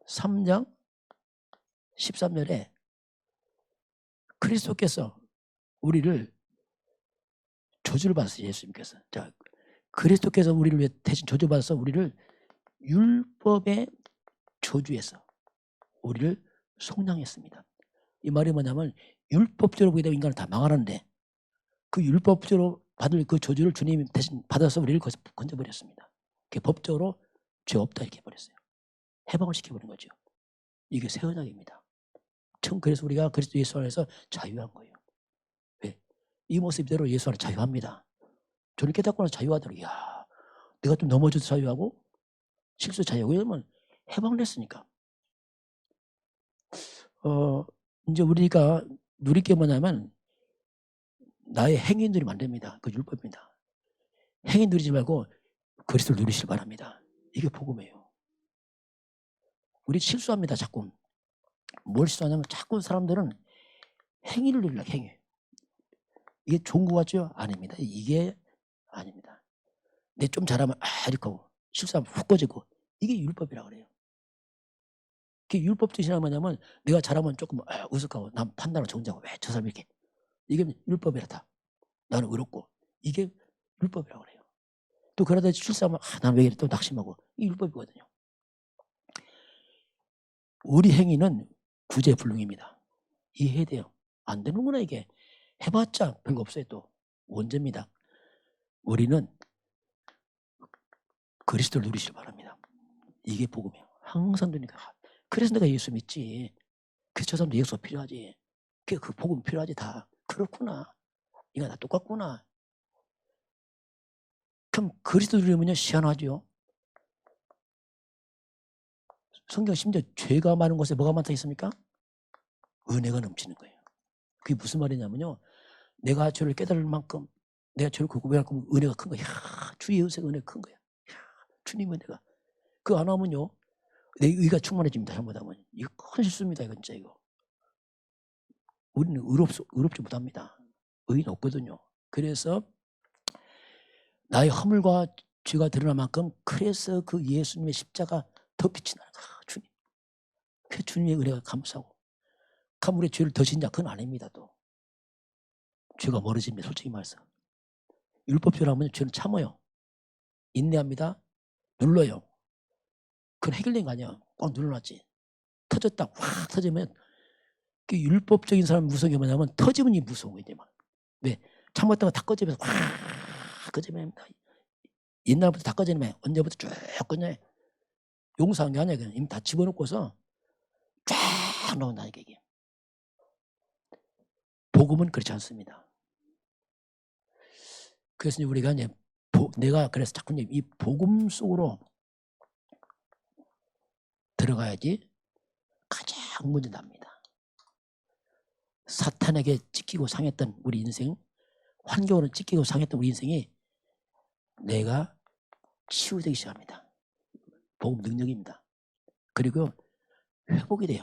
[SPEAKER 1] 3장 13절에 그리스도께서 우리를 저주를 받았어요. 예수님께서. 자, 그리스도께서 우리를 왜 대신 저주받아서 우리를 율법의 저주에서 우리를 속량했습니다. 이 말이 뭐냐면 율법적으로 보게 되면 인간은 다 망하는데 그 율법적으로 받을 그 저주를 주님이 대신 받아서 우리를 거기서 건져버렸습니다. 그게 법적으로 죄 없다 이렇게 해버렸어요. 해방을 시켜버린 거죠. 이게 새 언약입니다. 그래서 우리가 그리스도 예수 안에서 자유한 거예요. 왜? 이 모습대로 예수 안에 자유합니다. 저를 깨닫고 나서 자유하더라고요. 이야, 내가 좀 넘어져도 자유하고 실수 자유하고 이러면 해방을 했으니까. 이제 우리가 누릴 게 뭐냐면 나의 행위 누리면 안 됩니다. 그 율법입니다. 행위 누리지 말고 그리스도를 누리시길 바랍니다. 이게 복음이에요. 우리 실수합니다. 자꾸. 뭘 실수하냐면 자꾸 사람들은 행위를 누리려고 행위. 이게 좋은 거 같죠? 아닙니다. 이게 아닙니다. 내 좀 잘하면 이렇게 하고 실수하면 훅 꺼지고 이게 율법이라고 그래요. 그게 율법 뜻이란 뭐냐면 내가 잘하면 조금 우습하고 남 판단을 정지하고 왜 저 사람이 이렇게 이게 율법이라다. 나는 의롭고 이게 율법이라고 그래요. 또 그러다 실수하면 나는 왜 이래 또 낙심하고 이게 율법이거든요. 우리 행위는 구제불능입니다. 이해해야 돼요. 안 되는구나 이게. 해봤자 별거 없어요. 또 원죄입니다. 우리는 그리스도를 누리시길 바랍니다. 이게 복음이에요. 항상 누리니까. 그래서 내가 예수 믿지. 그래서 저 사람도 예수가 필요하지. 그 복음 필요하지 다. 그렇구나. 이거 다 똑같구나. 그럼 그리스도인이면요 희한하죠. 성경 심지어 죄가 많은 곳에 뭐가 많다 했습니까? 은혜가 넘치는 거예요. 그게 무슨 말이냐면요. 내가 죄를 깨달을 만큼 내가 죄를 고백할 만큼 은혜가 큰 거야. 주의 은혜가 큰 거야. 주님 은혜가. 그거 안 하면요. 내 의가 충만해집니다. 잘못하면. 이거 큰 실수입니다. 이거 진짜 이거. 우리는 의롭지 못합니다. 의는 없거든요. 그래서 나의 허물과 죄가 드러날 만큼 그래서 그 예수님의 십자가 더 빛이 나는 거야. 주님. 그 주님의 은혜가 감사하고. 그럼 우리 죄를 더 짓냐? 그건 아닙니다. 또. 죄가 멀어집니다. 솔직히 말해서. 율법적으로 하면 죄는 참아요. 인내합니다. 눌러요. 그건 해결된 거 아니야. 꽉 눌러놨지. 터졌다. 확 터지면 그 율법적인 사람 무서운 게 뭐냐면 터지면 이 무서운 거지. 왜? 참았다가 다 꺼지면서 확 꺼지면 옛날부터 다 꺼지면 언제부터 쭉 꺼내. 용서한 게 아니야. 그냥 이미 다 집어넣고서 쫙 나온다니까 이게. 복음은 그렇지 않습니다. 그래서 우리가 이제 내가 그래서 자꾸 이 복음 속으로 들어가야지 가장 먼저 납니다. 사탄에게 찢기고 상했던 우리 인생, 환경으로 찢기고 상했던 우리 인생이 내가 치유되기 시작합니다. 복음 능력입니다. 그리고 회복이 돼요.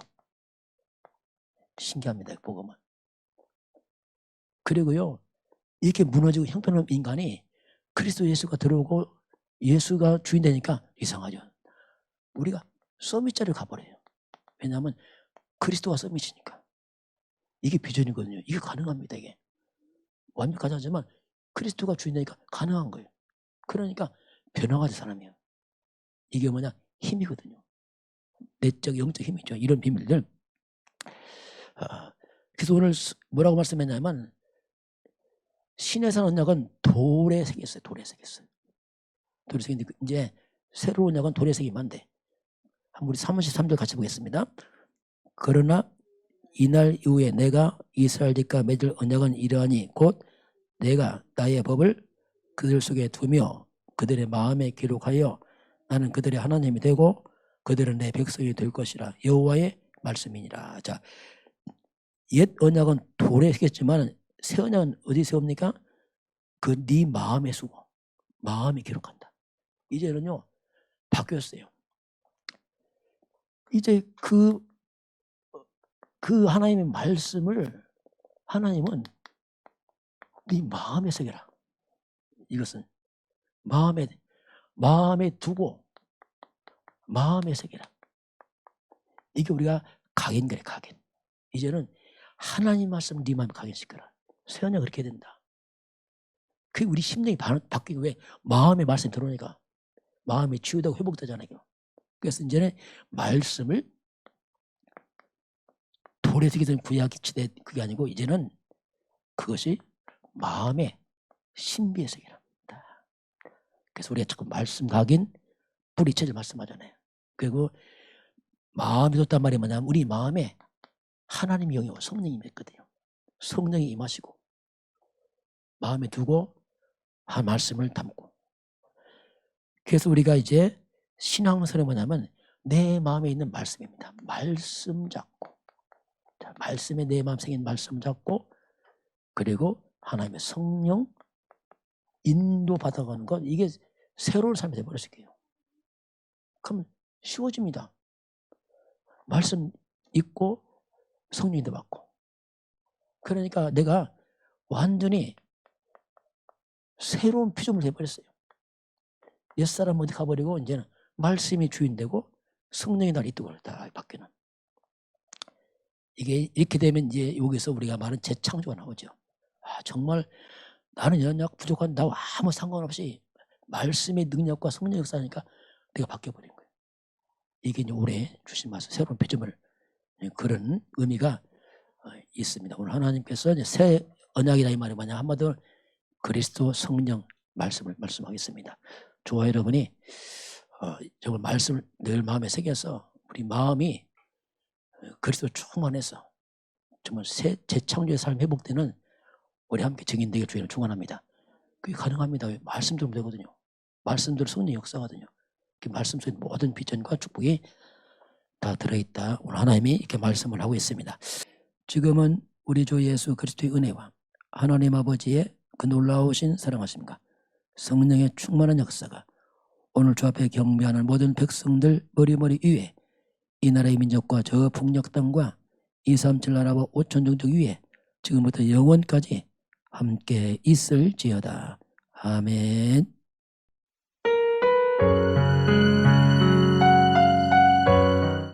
[SPEAKER 1] 신기합니다. 복음은. 그리고요. 이렇게 무너지고 형편없는 인간이 그리스도 예수가 들어오고 예수가 주인 되니까 이상하죠. 우리가 서밋자리를 가버려요. 왜냐하면 그리스도가 서밋이니까. 이게 비전이거든요. 이게 가능합니다. 이게. 완벽하지 않지만 그리스도가 주인 되니까 가능한 거예요. 그러니까 변화가지 사람이에요. 이게 뭐냐? 힘이거든요. 내적 영적 힘이죠. 이런 비밀들. 그래서 오늘 뭐라고 말씀했냐면 신의 산 언약은 돌에 새겼어요. 돌에 새겼어요. 돌에 새겼는데 이제 새로운 언약은 돌에 새기면 안 돼. 우리 33절 같이 보겠습니다. 그러나 이날 이후에 내가 이스라엘 집과 맺을 언약은 이러하니 곧 내가 나의 법을 그들 속에 두며 그들의 마음에 기록하여 나는 그들의 하나님이 되고 그들은 내 백성이 될 것이라. 여호와의 말씀이니라. 자, 옛 언약은 돌에 새겼지만 새 언약은 어디 세웁니까? 그 네 마음에 쓰고 마음에 기록한다. 이제는요 바뀌었어요. 이제 그 하나님의 말씀을 하나님은 네 마음에 새겨라. 이것은 마음에 두고 마음에 새겨라. 이게 우리가 각인 그래. 각인. 이제는 하나님 말씀 네 마음에 각인시켜라. 새 언약 그렇게 된다. 그게 우리 심령이 바뀌고 왜 마음의 말씀 들어오니까 마음이 치유되고 회복되잖아요. 그래서 이제는 말씀을 돌에 새기던 구약 시대 그게 아니고 이제는 그것이 마음의 신비에 새겨라. 그래서 우리가 자꾸 말씀 각인 뿌리쳐질 말씀하잖아요. 그리고 마음이 뒀단 말이 뭐냐면 우리 마음에 하나님의 영이고 성령이 있거든요. 성령이 임하시고 마음에 두고 한 말씀을 담고. 그래서 우리가 이제 신앙생활이 뭐냐면 내 마음에 있는 말씀입니다. 말씀 잡고 자, 말씀에 내 마음 생긴 말씀 잡고 그리고 하나님의 성령 인도 받아가는 것 이게 새로운 삶이 되어버렸을 거예요. 그럼 쉬워집니다. 말씀 읽고 성령인도 받고 그러니까 내가 완전히 새로운 피조물 되어버렸어요. 옛사람 어디 가버리고 이제는 말씀이 주인되고 성령이 날 이끌고 다 바뀌는. 이게 이렇게 되면 이제 여기서 우리가 말하는 재창조가 나오죠. 정말 나는 연약 부족한 나와 아무 상관없이 말씀의 능력과 성령 역사니까 내가 바뀌어버린 거예요. 이게 이제 올해 주신 말씀 새로운 피조물 그런 의미가 있습니다. 오늘 하나님께서 이제 새 언약이라 이 말이 뭐냐 한마디로 그리스도 성령 말씀을 말씀하겠습니다. 저와 여러분이 정말 말씀을 늘 마음에 새겨서 우리 마음이 그리스도 충만해서 정말 새 재창조의 삶 회복되는 우리 함께 증인되길 주의를 축원합니다. 그게 가능합니다. 말씀 들으면 되거든요. 말씀대로 성령 역사거든요. 그 말씀 속에 모든 비전과 축복이 다 들어있다. 오늘 하나님이 이렇게 말씀을 하고 있습니다. 지금은 우리 주 예수 그리스도의 은혜와 하나님 아버지의 그 놀라우신 사랑하심과 성령의 충만한 역사가 오늘 주 앞에 경배하는 모든 백성들 머리머리 위에 이 나라의 민족과 저 북녘 땅과 237 나라와 5천 종족 위에 지금부터 영원까지 함께 있을지어다. 아멘.